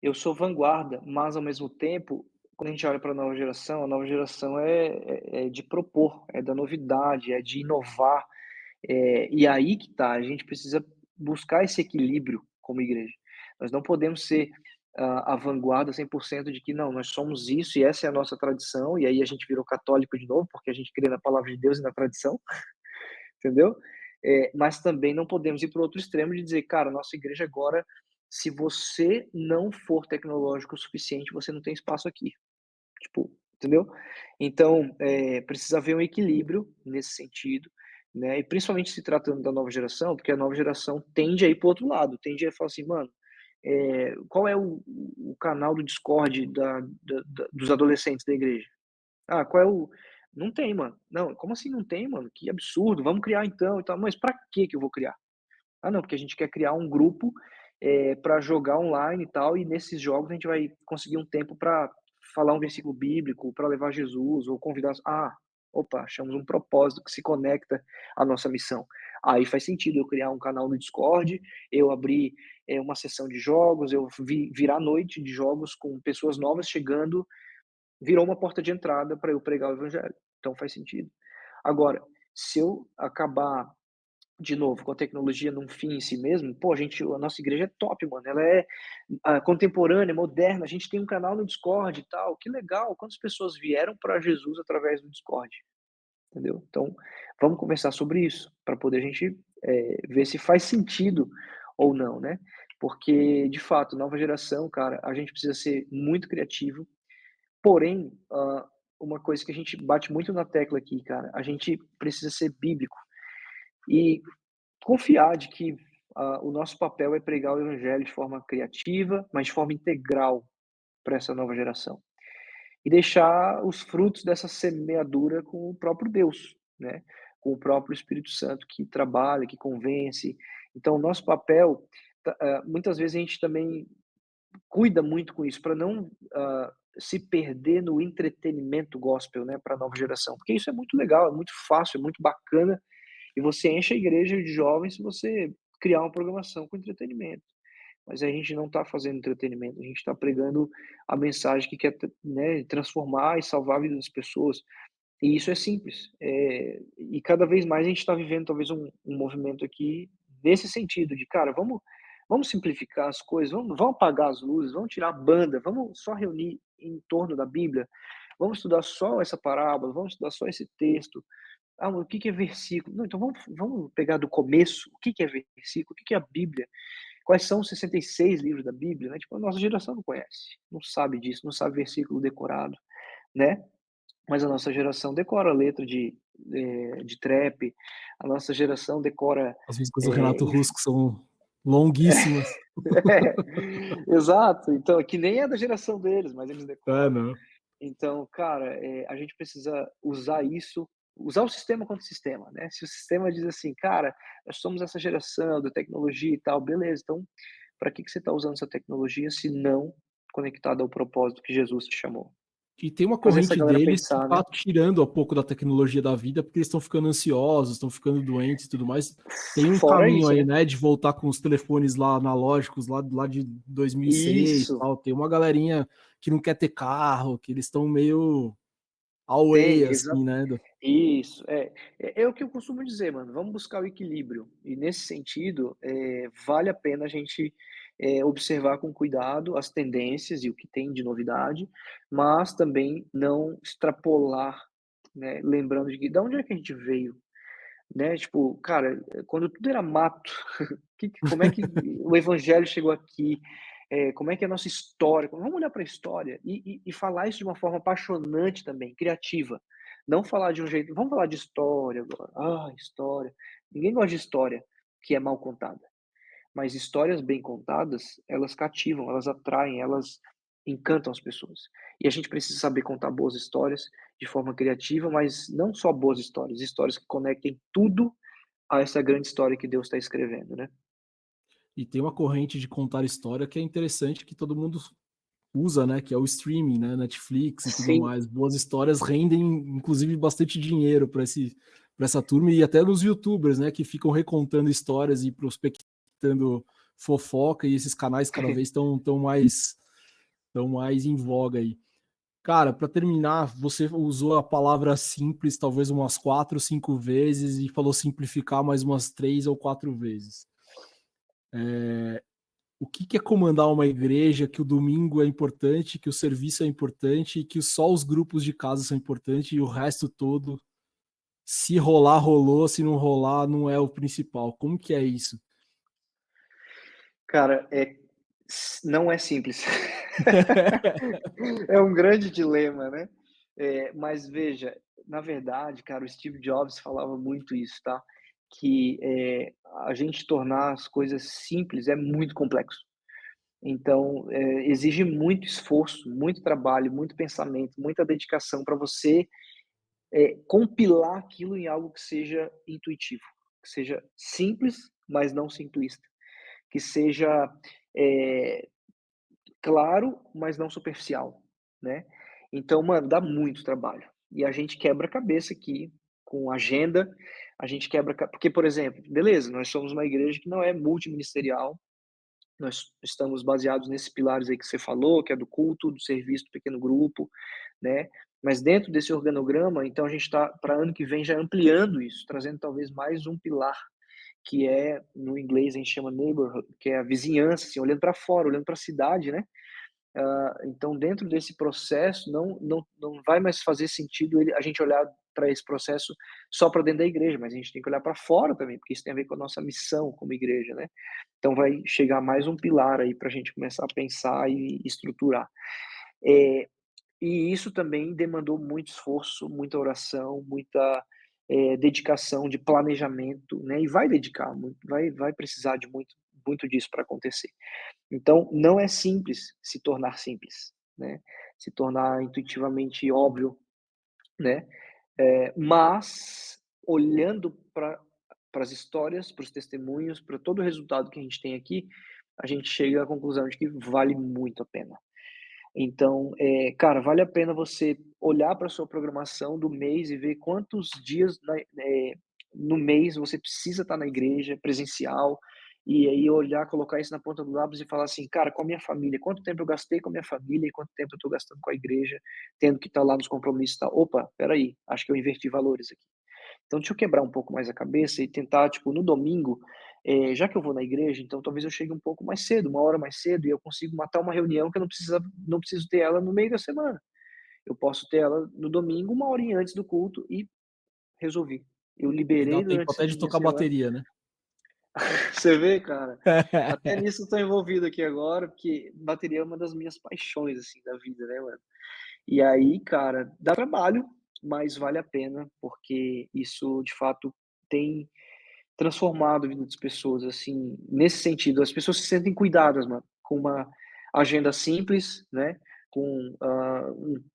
S3: Eu sou vanguarda, mas ao mesmo tempo quando a gente olha para a nova geração é de propor, é da novidade, é de inovar, e aí que tá, a gente precisa buscar esse equilíbrio como igreja. Nós não podemos ser a vanguarda 100% de que não, nós somos isso e essa é a nossa tradição, e aí a gente virou católico de novo, porque a gente crê na palavra de Deus e na tradição, entendeu? Mas também não podemos ir para o outro extremo de dizer, cara, nossa igreja agora, se você não for tecnológico o suficiente, você não tem espaço aqui. Tipo, entendeu? Então, precisa haver um equilíbrio nesse sentido, né? E principalmente se tratando da nova geração, porque a nova geração tende a ir para o outro lado, tende a falar assim, mano, qual é o canal do Discord dos adolescentes da igreja? Ah, qual é o. Não tem, mano. Não, como assim não tem, mano? Que absurdo. Vamos criar então e tal. Mas pra que eu vou criar? Ah, não, porque a gente quer criar um grupo para jogar online e tal, e nesses jogos a gente vai conseguir um tempo para falar um versículo bíblico, para levar Jesus, ou convidar. Ah, opa, achamos um propósito que se conecta à nossa missão. Aí faz sentido eu criar um canal no Discord, eu abrir uma sessão de jogos, eu virar noite de jogos com pessoas novas chegando, virou uma porta de entrada para eu pregar o evangelho. Então faz sentido. Agora, se eu acabar de novo, com a tecnologia num fim em si mesmo, pô, a nossa igreja é top, mano. Ela é contemporânea, moderna. A gente tem um canal no Discord e tal. Que legal. Quantas pessoas vieram para Jesus através do Discord? Entendeu? Então, vamos conversar sobre isso, para poder a gente ver se faz sentido ou não, né? Porque, de fato, nova geração, cara, a gente precisa ser muito criativo. Porém, uma coisa que a gente bate muito na tecla aqui, cara, a gente precisa ser bíblico. E confiar de que o nosso papel é pregar o evangelho de forma criativa, mas de forma integral para essa nova geração. E deixar os frutos dessa semeadura com o próprio Deus, né? Com o próprio Espírito Santo que trabalha, que convence. Então, o nosso papel, muitas vezes a gente também cuida muito com isso, para não se perder no entretenimento gospel, né, para a nova geração. Porque isso é muito legal, é muito fácil, é muito bacana, e você enche a igreja de jovens se você criar uma programação com entretenimento. Mas a gente não está fazendo entretenimento, a gente está pregando a mensagem que quer, né, transformar e salvar a vida das pessoas. E isso é simples. E cada vez mais a gente está vivendo talvez um movimento aqui nesse sentido de, cara, vamos simplificar as coisas, vamos apagar as luzes, vamos tirar a banda, vamos só reunir em torno da Bíblia, vamos estudar só essa parábola, vamos estudar só esse texto. Ah, mas o que é versículo? Não, então vamos pegar do começo, o que é versículo, o que é a Bíblia, quais são os 66 livros da Bíblia, né? Tipo, a nossa geração não conhece, não sabe disso, não sabe versículo decorado, né? Mas a nossa geração decora a letra de trap, a nossa geração decora,
S2: As músicas do Renato
S3: enfim.
S2: Russo que são longuíssimas.
S3: Exato, então, que nem é da geração deles, mas eles
S2: É,
S3: decoram.
S2: não.
S3: Então, cara, a gente precisa usar isso, usar o sistema contra o sistema, né? Se o sistema diz assim, cara, nós somos essa geração da tecnologia e tal, beleza, então, para que você está usando essa tecnologia se não conectada ao propósito que Jesus te chamou?
S2: E tem uma
S3: Fazer essa
S2: corrente
S3: galera
S2: deles que
S3: pensar, né?
S2: tá tirando um pouco da tecnologia da vida, porque eles estão ficando ansiosos, estão ficando doentes e tudo mais. Tem um
S3: Fora
S2: caminho
S3: isso,
S2: aí,
S3: né?
S2: né, de voltar com os telefones lá analógicos, lá de 2006 e
S3: Isso,
S2: tal. Tem uma galerinha que não quer ter carro, que eles estão meio away,
S3: tem,
S2: assim, né?
S3: isso, é o que eu costumo dizer, mano, vamos buscar o equilíbrio. E nesse sentido, vale a pena a gente observar com cuidado as tendências e o que tem de novidade, mas também não extrapolar, né? Lembrando de que, da onde é que a gente veio, né? Tipo, cara, quando tudo era mato, como é que o evangelho chegou aqui? Como é que é a nossa história? Vamos olhar para a história e falar isso de uma forma apaixonante também, criativa. Não falar de um jeito. Vamos falar de história agora. Ah, história. Ninguém gosta de história que é mal contada. Mas histórias bem contadas, elas cativam, elas atraem, elas encantam as pessoas. E a gente precisa saber contar boas histórias de forma criativa, mas não só boas histórias, histórias que conectem tudo a essa grande história que Deus está escrevendo, né?
S2: E tem uma corrente de contar história que é interessante, que todo mundo usa, né? Que é o streaming, né? Netflix e tudo
S3: Sim,
S2: mais. Boas histórias rendem, inclusive, bastante dinheiro para essa turma e até nos YouTubers, né? Que ficam recontando histórias e prospectando fofoca, e esses canais cada vez estão tão mais em voga aí. Cara, para terminar, você usou a palavra simples talvez umas 4, 5 vezes e falou simplificar mais umas 3 ou 4 vezes. O que é comandar uma igreja, que o domingo é importante, que o serviço é importante e que só os grupos de casa são importantes e o resto todo, se rolar, rolou, se não rolar, não é o principal. Como que é isso?
S3: Cara, não é simples. É um grande dilema, né. Mas veja, na verdade, cara, o Steve Jobs falava muito isso, tá, que, a gente tornar as coisas simples é muito complexo. Então, exige muito esforço, muito trabalho, muito pensamento, muita dedicação para você, compilar aquilo em algo que seja intuitivo, que seja simples, mas não simplista, que seja, eh claro, mas não superficial, né. Então, mano, dá muito trabalho. E a gente quebra a cabeça aqui com agenda, a gente quebra a ca porque, por exemplo, beleza, nós somos uma igreja que não é multiministerial, nós estamos baseados nesses pilares aí que você falou, que é do culto, do serviço, do pequeno grupo, né. Mas dentro desse organograma, então a gente está para ano que vem já ampliando isso, trazendo talvez mais um pilar, que é, no inglês a gente chama neighborhood, que é a vizinhança, assim, olhando para fora, olhando para a cidade, né. Então, dentro desse processo, não vai mais fazer sentido a gente olhar para esse processo só para dentro da igreja, mas a gente tem que olhar para fora também, porque isso tem a ver com a nossa missão como igreja, né. Então vai chegar mais um pilar aí para a gente começar a pensar e estruturar. Eh, e isso também demandou muito esforço, muita oração, muita, dedicação de planejamento, né, e vai dedicar muito, vai precisar de muito disso para acontecer. Então, não é simples se tornar simples, né, se tornar intuitivamente óbvio, né, mas olhando para as histórias, para os testemunhos, para todo o resultado que a gente tem aqui, a gente chega à conclusão de que vale muito a pena. Então, cara, vale a pena você olhar para a sua programação do mês e ver quantos dias no mês você precisa estar na igreja presencial, e aí olhar, colocar isso na ponta do lápis e falar assim: "Cara, com a minha família, quanto tempo eu gastei com a minha família e quanto tempo eu estou gastando com a igreja, tendo que estar lá nos compromissos e tal. Opa, espera aí, acho que eu inverti valores aqui". Então deixa eu quebrar um pouco mais a cabeça e tentar, tipo, no domingo, já que eu vou na igreja, então talvez eu chegue um pouco mais cedo, 1 hora mais cedo, e eu consigo matar uma reunião que eu não preciso ter ela no meio da semana. Eu posso ter ela no domingo, 1 horinha antes do culto e resolvi. Eu
S2: E dá
S3: liberei
S2: tempo
S3: durante
S2: até
S3: essa
S2: de
S3: minha
S2: tocar
S3: semana.
S2: bateria, né?
S3: Você vê, cara? Até nisso eu tô envolvido aqui agora, porque bateria é uma das minhas paixões, assim, da vida, né, mano? E aí, cara, dá trabalho, mas vale a pena, porque isso de fato tem transformado a vida das pessoas, assim, nesse sentido, as pessoas se sentem cuidadas, mano, com uma agenda simples, né, com,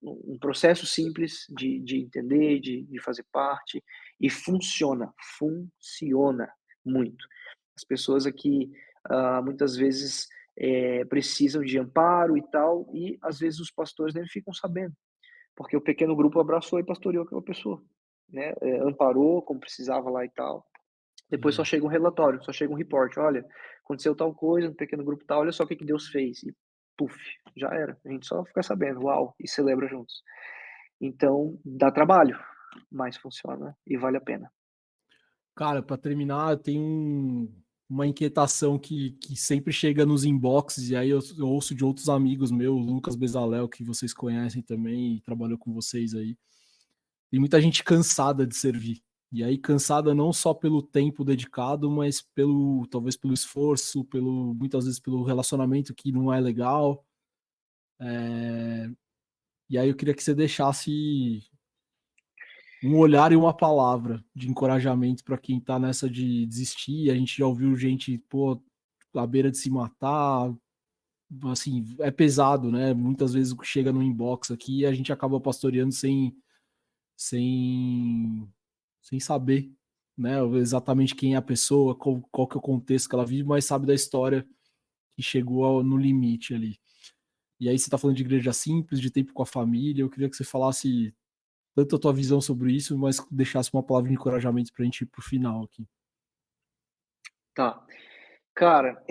S3: um processo simples de entender, de fazer parte, e funciona muito. As pessoas aqui, muitas vezes, precisam de amparo e tal, e às vezes os pastores nem ficam sabendo, porque o pequeno grupo abraçou e pastoreou aquela pessoa, né, amparou como precisava lá e tal. Depois só
S2: Sim.
S3: chega um relatório, só chega um report: "Olha, aconteceu tal coisa no pequeno grupo tal, olha só o que que Deus fez", e puf, já era. A gente só fica sabendo, uau, e celebra juntos. Então, dá trabalho, mas funciona e vale a pena.
S2: Cara, para terminar, eu tenho uma inquietação que sempre chega nos inboxes, e aí eu ouço de outros amigos meus, o Lucas Bezalel, que vocês conhecem também e trabalhou com vocês aí. Tem muita gente cansada de servir. E aí cansada não só pelo tempo dedicado, mas pelo talvez pelo esforço, pelo muitas vezes pelo relacionamento que não é legal. E aí eu queria que você deixasse um olhar e uma palavra de encorajamento para quem tá nessa de desistir. A gente já ouviu gente, pô, à beira de se matar. Assim, é pesado, né? Muitas vezes chega no inbox aqui e a gente acaba pastoreando sem, sem saber, né? Exatamente quem é a pessoa, qual que é o contexto que ela vive, mas sabe da história que chegou no limite ali. E aí você está falando de igreja simples, de tempo com a família. Eu queria que você falasse tanto a tua visão sobre isso, mas deixasse uma palavra de encorajamento para a gente ir pro final aqui.
S3: Tá. Cara,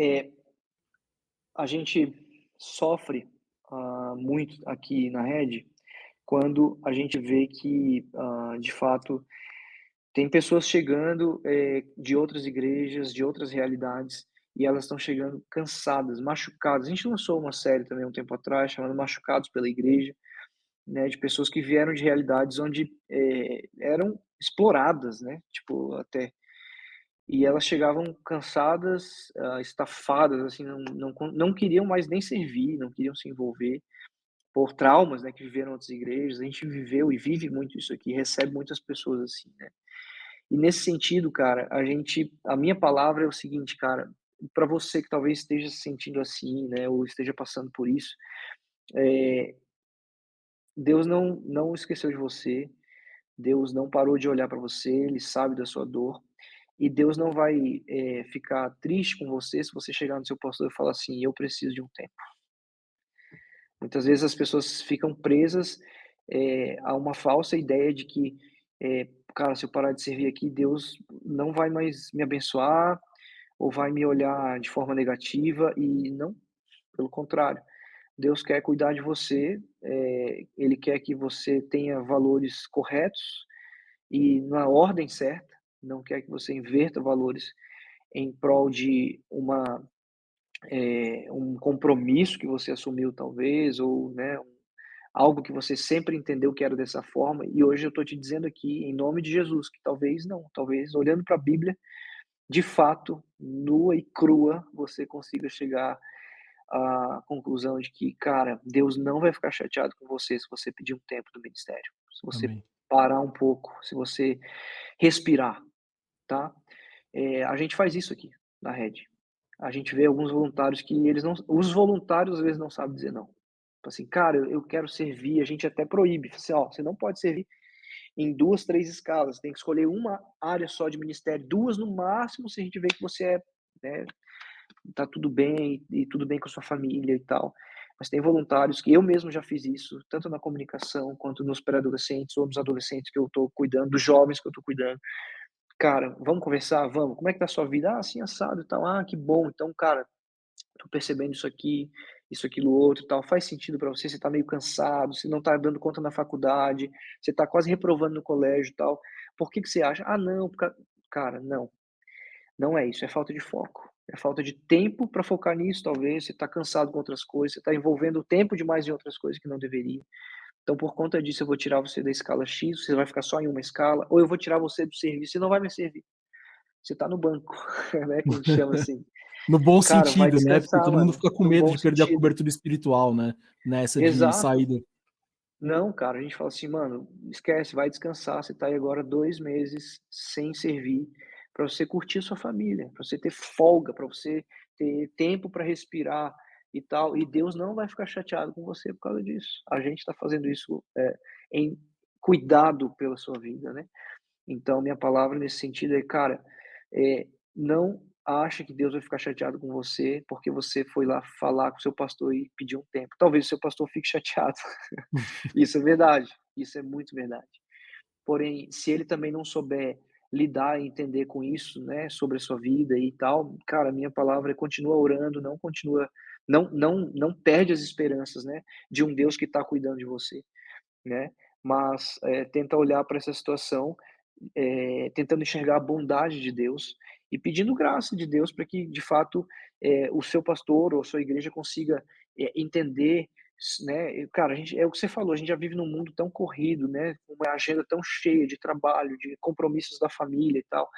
S3: a gente sofre, muito aqui na rede, quando a gente vê que, de fato, tem pessoas chegando, de outras igrejas, de outras realidades, e elas estão chegando cansadas, machucadas. A gente lançou uma série também um tempo atrás, chamada Machucados pela Igreja, né, de pessoas que vieram de realidades onde, eram exploradas, né, tipo, até. E elas chegavam cansadas, estafadas, assim, não queriam mais nem servir, não queriam se envolver, por traumas, né, que viveram em outras igrejas. A gente viveu e vive muito isso aqui, recebe muitas pessoas assim, né. E nesse sentido, cara, a minha palavra é o seguinte, cara, para você que talvez esteja se sentindo assim, né, ou esteja passando por isso, eh, Deus não esqueceu de você, Deus não parou de olhar para você, Ele sabe da sua dor, e Deus não vai, ficar triste com você se você chegar no seu pastor e falar assim: "Eu preciso de um tempo". Muitas vezes as pessoas ficam presas, a uma falsa ideia de que, cara, se eu parar de servir aqui, Deus não vai mais me abençoar, ou vai me olhar de forma negativa, e não, pelo contrário. Deus quer cuidar de você, Ele quer que você tenha valores corretos e na ordem certa, não quer que você inverta valores em prol de um compromisso que você assumiu talvez, ou, né, algo que você sempre entendeu que era dessa forma, e hoje eu estou te dizendo aqui, em nome de Jesus, que talvez não, talvez olhando para a Bíblia, de fato, nua e crua, você consiga chegar à conclusão de que, cara, Deus não vai ficar chateado com você se você pedir um tempo do ministério, se você
S2: Amém.
S3: parar um pouco, se você respirar, tá? A gente faz isso aqui na Rede. A gente vê alguns voluntários que eles não, os voluntários às vezes não sabem dizer não. Tipo assim: "Cara, eu quero servir", a gente até proíbe, fala assim: "Ó, você não pode servir em 2, 3 escalas, tem que escolher uma área só de ministério, 2 no máximo, se a gente vê que você é, né, tá tudo bem e tudo bem com a sua família e tal". Mas tem voluntários que eu mesmo já fiz isso, tanto na comunicação quanto nos pré-adolescentes ou nos adolescentes que eu tô cuidando, dos jovens que eu tô cuidando. "Cara, vamos conversar? Vamos. Como é que tá a sua vida?" "Ah, assim, assado e tal". "Ah, que bom. Então, cara, tô percebendo isso aqui, isso, aquilo, outro e tal. Faz sentido pra você? Você tá meio cansado, você não tá dando conta na faculdade, você tá quase reprovando no colégio e tal. Por que que você acha?" "Ah, não, por ca". Cara, não, não é isso, é falta de foco. É falta de tempo pra focar nisso, talvez, você tá cansado com outras coisas, você tá envolvendo tempo demais em outras coisas que não deveria. Então, por conta disso, eu vou tirar você da escala X, você vai ficar só em uma escala, ou eu vou tirar você do serviço, você não vai mais servir. Você tá no banco, né, que a gente chama assim.
S2: No bom
S3: Cara, vai
S2: sentido, né, porque
S3: descansar,
S2: todo mundo
S3: mano,
S2: fica com
S3: no
S2: medo
S3: bom
S2: de perder a
S3: sentido.
S2: cobertura espiritual, né, nessa de sair
S3: Exato.
S2: do
S3: Não, cara, a gente fala assim: "Mano, esquece, vai descansar, você tá aí agora 2 meses sem servir, pra você curtir a sua família, pra você ter folga, pra você ter tempo pra respirar e tal", e Deus não vai ficar chateado com você por causa disso. A gente tá fazendo isso, em cuidado pela sua vida, né. Então, minha palavra nesse sentido é, cara, não acha que Deus vai ficar chateado com você, porque você foi lá falar com o seu pastor e pedir um tempo. Talvez o seu pastor fique chateado. Isso é verdade, isso é muito verdade. Porém, se ele também não souber lidar e entender com isso, né, sobre a sua vida e tal, cara, minha palavra é continua orando, não perde as esperanças, né, de um Deus que está cuidando de você, né. Mas, tenta olhar para essa situação, tentando enxergar a bondade de Deus e pedindo graça de Deus para que, de fato, o seu pastor ou a sua igreja consiga, entender, né. Cara, a gente, é o que você falou, a gente já vive num mundo tão corrido, né, com uma agenda tão cheia de trabalho, de compromissos da família e tal.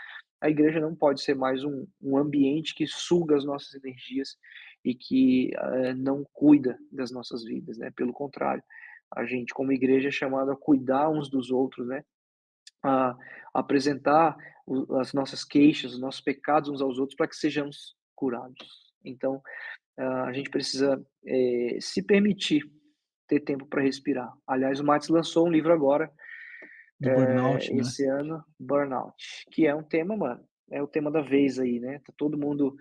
S3: A igreja não pode ser mais um ambiente que suga as nossas energias e que, não cuida das nossas vidas, né, pelo contrário, a gente como igreja é chamado a cuidar uns dos outros, né, a apresentar as nossas queixas, os nossos pecados uns aos outros para que sejamos curados. Então, a gente precisa, se permitir ter tempo para respirar. Aliás, o Matos lançou um livro agora,
S2: do burnout, né.
S3: esse ano, Burnout, que é um tema, mano, é o tema da vez aí, né? Tá todo mundo,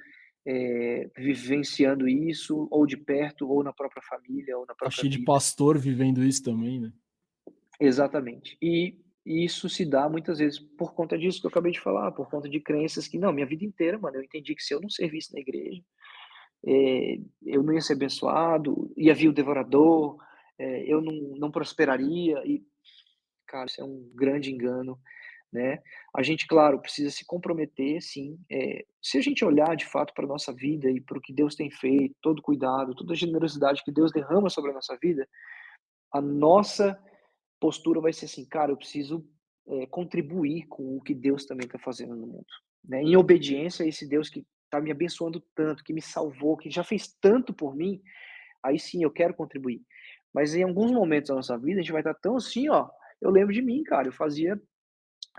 S3: vivenciando isso, ou de perto, ou na própria família, ou na
S2: Tá
S3: própria
S2: cheio de
S3: vida.
S2: pastor vivendo isso também, né.
S3: Exatamente. E isso se dá muitas vezes por conta disso que eu acabei de falar, por conta de crenças que não, minha vida inteira, mano, eu entendi que se eu não servisse na igreja, eu não ia ser abençoado, ia vir o devorador, eu não prosperaria e, cara, isso é um grande engano, né. A gente, claro, precisa se comprometer sim, se a gente olhar de fato para a nossa vida e para o que Deus tem feito, todo o cuidado, toda a generosidade que Deus derrama sobre a nossa vida, a nossa postura vai ser assim: "Cara, eu preciso, contribuir com o que Deus também está fazendo no mundo", né, em obediência a esse Deus que está me abençoando tanto, que me salvou, que já fez tanto por mim, aí sim eu quero contribuir. Mas em alguns momentos da nossa vida a gente vai estar tão assim, ó, eu lembro de mim, cara, eu fazia,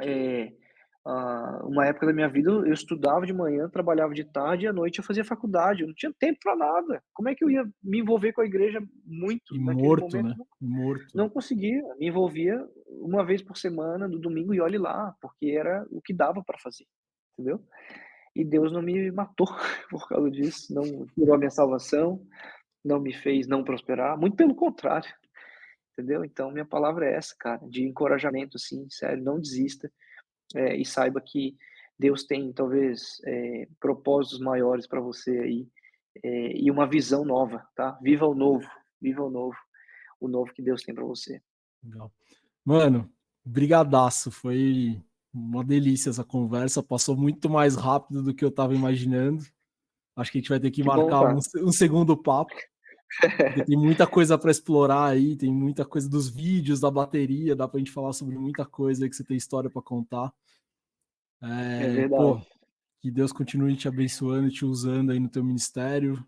S3: eh, uma época da minha vida eu estudava de manhã, trabalhava de tarde e à noite eu fazia faculdade, eu não tinha tempo para nada. Como é que eu ia me envolver com a igreja muito
S2: E
S3: naquele
S2: morto,
S3: momento?
S2: né? Morto.
S3: Não conseguia, me envolvia uma vez por semana, no domingo e olhe lá, porque era o que dava para fazer, entendeu? E Deus não me matou por causa disso, não tirou a minha salvação, não me fez não prosperar, muito pelo contrário, entendeu? Então minha palavra é essa, cara, de encorajamento, assim, sério, não desista, e saiba que Deus tem talvez, propósitos maiores para você aí, e uma visão nova, tá? Viva o novo que Deus tem para você.
S2: Legal. Mano, brigadaço, foi uma delícia essa conversa, passou muito mais rápido do que eu estava imaginando. Acho que a gente vai ter que
S3: Que bom,
S2: marcar
S3: cara.
S2: um segundo papo, porque tem muita coisa para explorar aí, tem muita coisa dos vídeos, da bateria, dá pra gente falar sobre muita coisa aí que você tem história para contar.
S3: É
S2: Pô,
S3: verdade.
S2: que Deus continue te abençoando e te usando aí no teu ministério,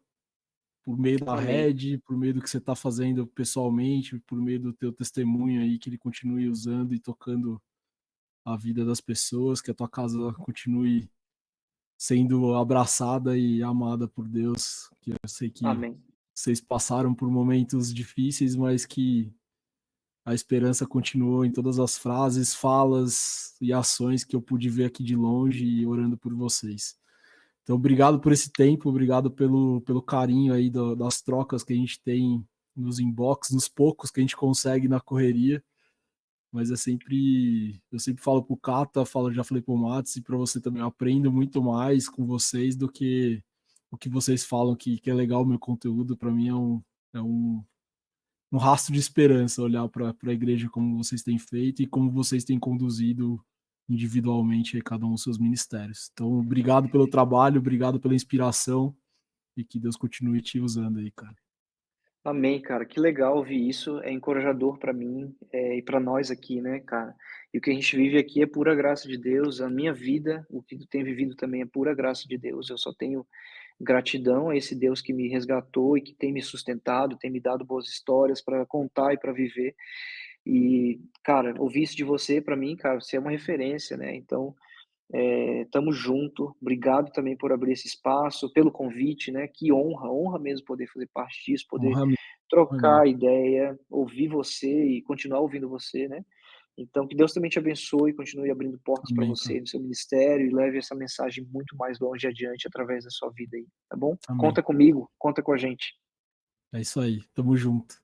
S2: por meio da
S3: Amém.
S2: rede, por meio do que você está fazendo pessoalmente, por meio do teu testemunho aí, que ele continue usando e tocando a vida das pessoas, que a tua casa continue sendo abraçada e amada por Deus, que eu sei que
S3: Amém.
S2: vocês passaram por momentos difíceis, mas que a esperança continuou em todas as frases, falas e ações que eu pude ver aqui de longe e orando por vocês. Então, obrigado por esse tempo, obrigado pelo carinho aí das trocas que a gente tem nos inbox, nos poucos que a gente consegue na correria. Mas eu sempre falo pro Cata, já falei pro Matos e para você também, eu aprendo muito mais com vocês do que o que vocês falam que é legal o meu conteúdo. Para mim é um rastro de esperança olhar para a igreja como vocês têm feito e como vocês têm conduzido individualmente aí, cada um dos seus ministérios. Então, obrigado pelo trabalho, obrigado pela inspiração e que Deus continue te usando aí, cara.
S3: Amém, cara. Que legal ouvir isso. É encorajador para mim, e para nós aqui, né, cara. E o que a gente vive aqui é pura graça de Deus. A minha vida, o que tu tem vivido também é pura graça de Deus. Eu só tenho gratidão a esse Deus que me resgatou e que tem me sustentado, tem me dado boas histórias para contar e para viver. E, cara, ouvir isso de você, para mim, cara, você é uma referência, né? Então, tamo junto. Obrigado também por abrir esse espaço, pelo convite, né? Que honra, honra mesmo poder fazer parte disso, poder
S2: Honra minha, honra minha.
S3: trocar ideia, ouvir você e continuar ouvindo você, né? Então, que Deus também te abençoe, continue abrindo portas para
S2: Amém,
S3: você
S2: cara.
S3: no seu ministério e leve essa mensagem muito mais longe adiante através da sua vida aí, tá bom?
S2: Amém.
S3: Conta comigo, conta com a gente.
S2: É isso aí. Tamo junto.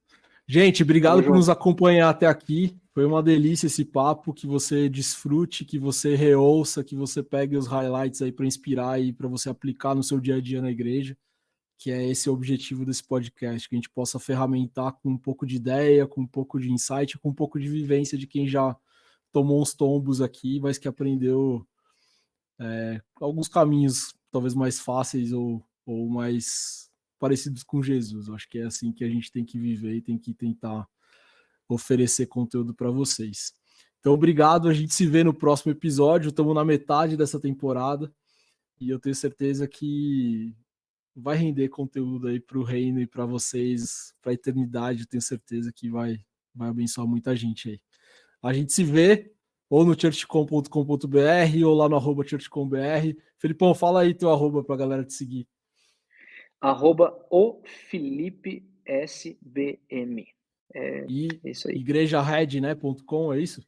S2: Gente,
S3: Tamo
S2: obrigado por nos
S3: junto.
S2: acompanhar até aqui. Foi uma delícia esse papo. Que você desfrute, que você reouça, que você pegue os highlights aí para inspirar e para você aplicar no seu dia a dia na igreja, que é esse o objetivo desse podcast, que a gente possa ferramentar com um pouco de ideia, com um pouco de insight, com um pouco de vivência de quem já tomou uns tombos aqui, mas que aprendeu alguns caminhos talvez mais fáceis ou mais parecidos com Jesus. Eu acho que é assim que a gente tem que viver e tem que tentar oferecer conteúdo para vocês. Então, obrigado. A gente se vê no próximo episódio. Estamos na metade dessa temporada e eu tenho certeza que vai render conteúdo aí para o reino e para vocês, para a eternidade. Eu tenho certeza que vai abençoar muita gente aí. A gente se vê ou no churchcom.com.br ou lá no @churchcombr. Felipão, fala aí teu arroba para a galera te seguir.
S3: @o Felipe SBM.
S2: E
S3: É isso aí.
S2: igrejared, né, .com, é isso?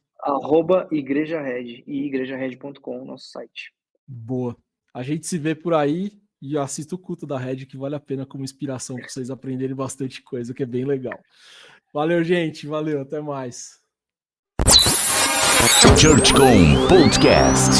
S3: @igrejared e igrejared.com, nosso site.
S2: Boa. A gente se vê por aí e assista o culto da Red, que vale a pena como inspiração para vocês aprenderem bastante coisa, que é bem legal. Valeu, gente. Valeu. Até mais.
S1: ChurchCom Podcast.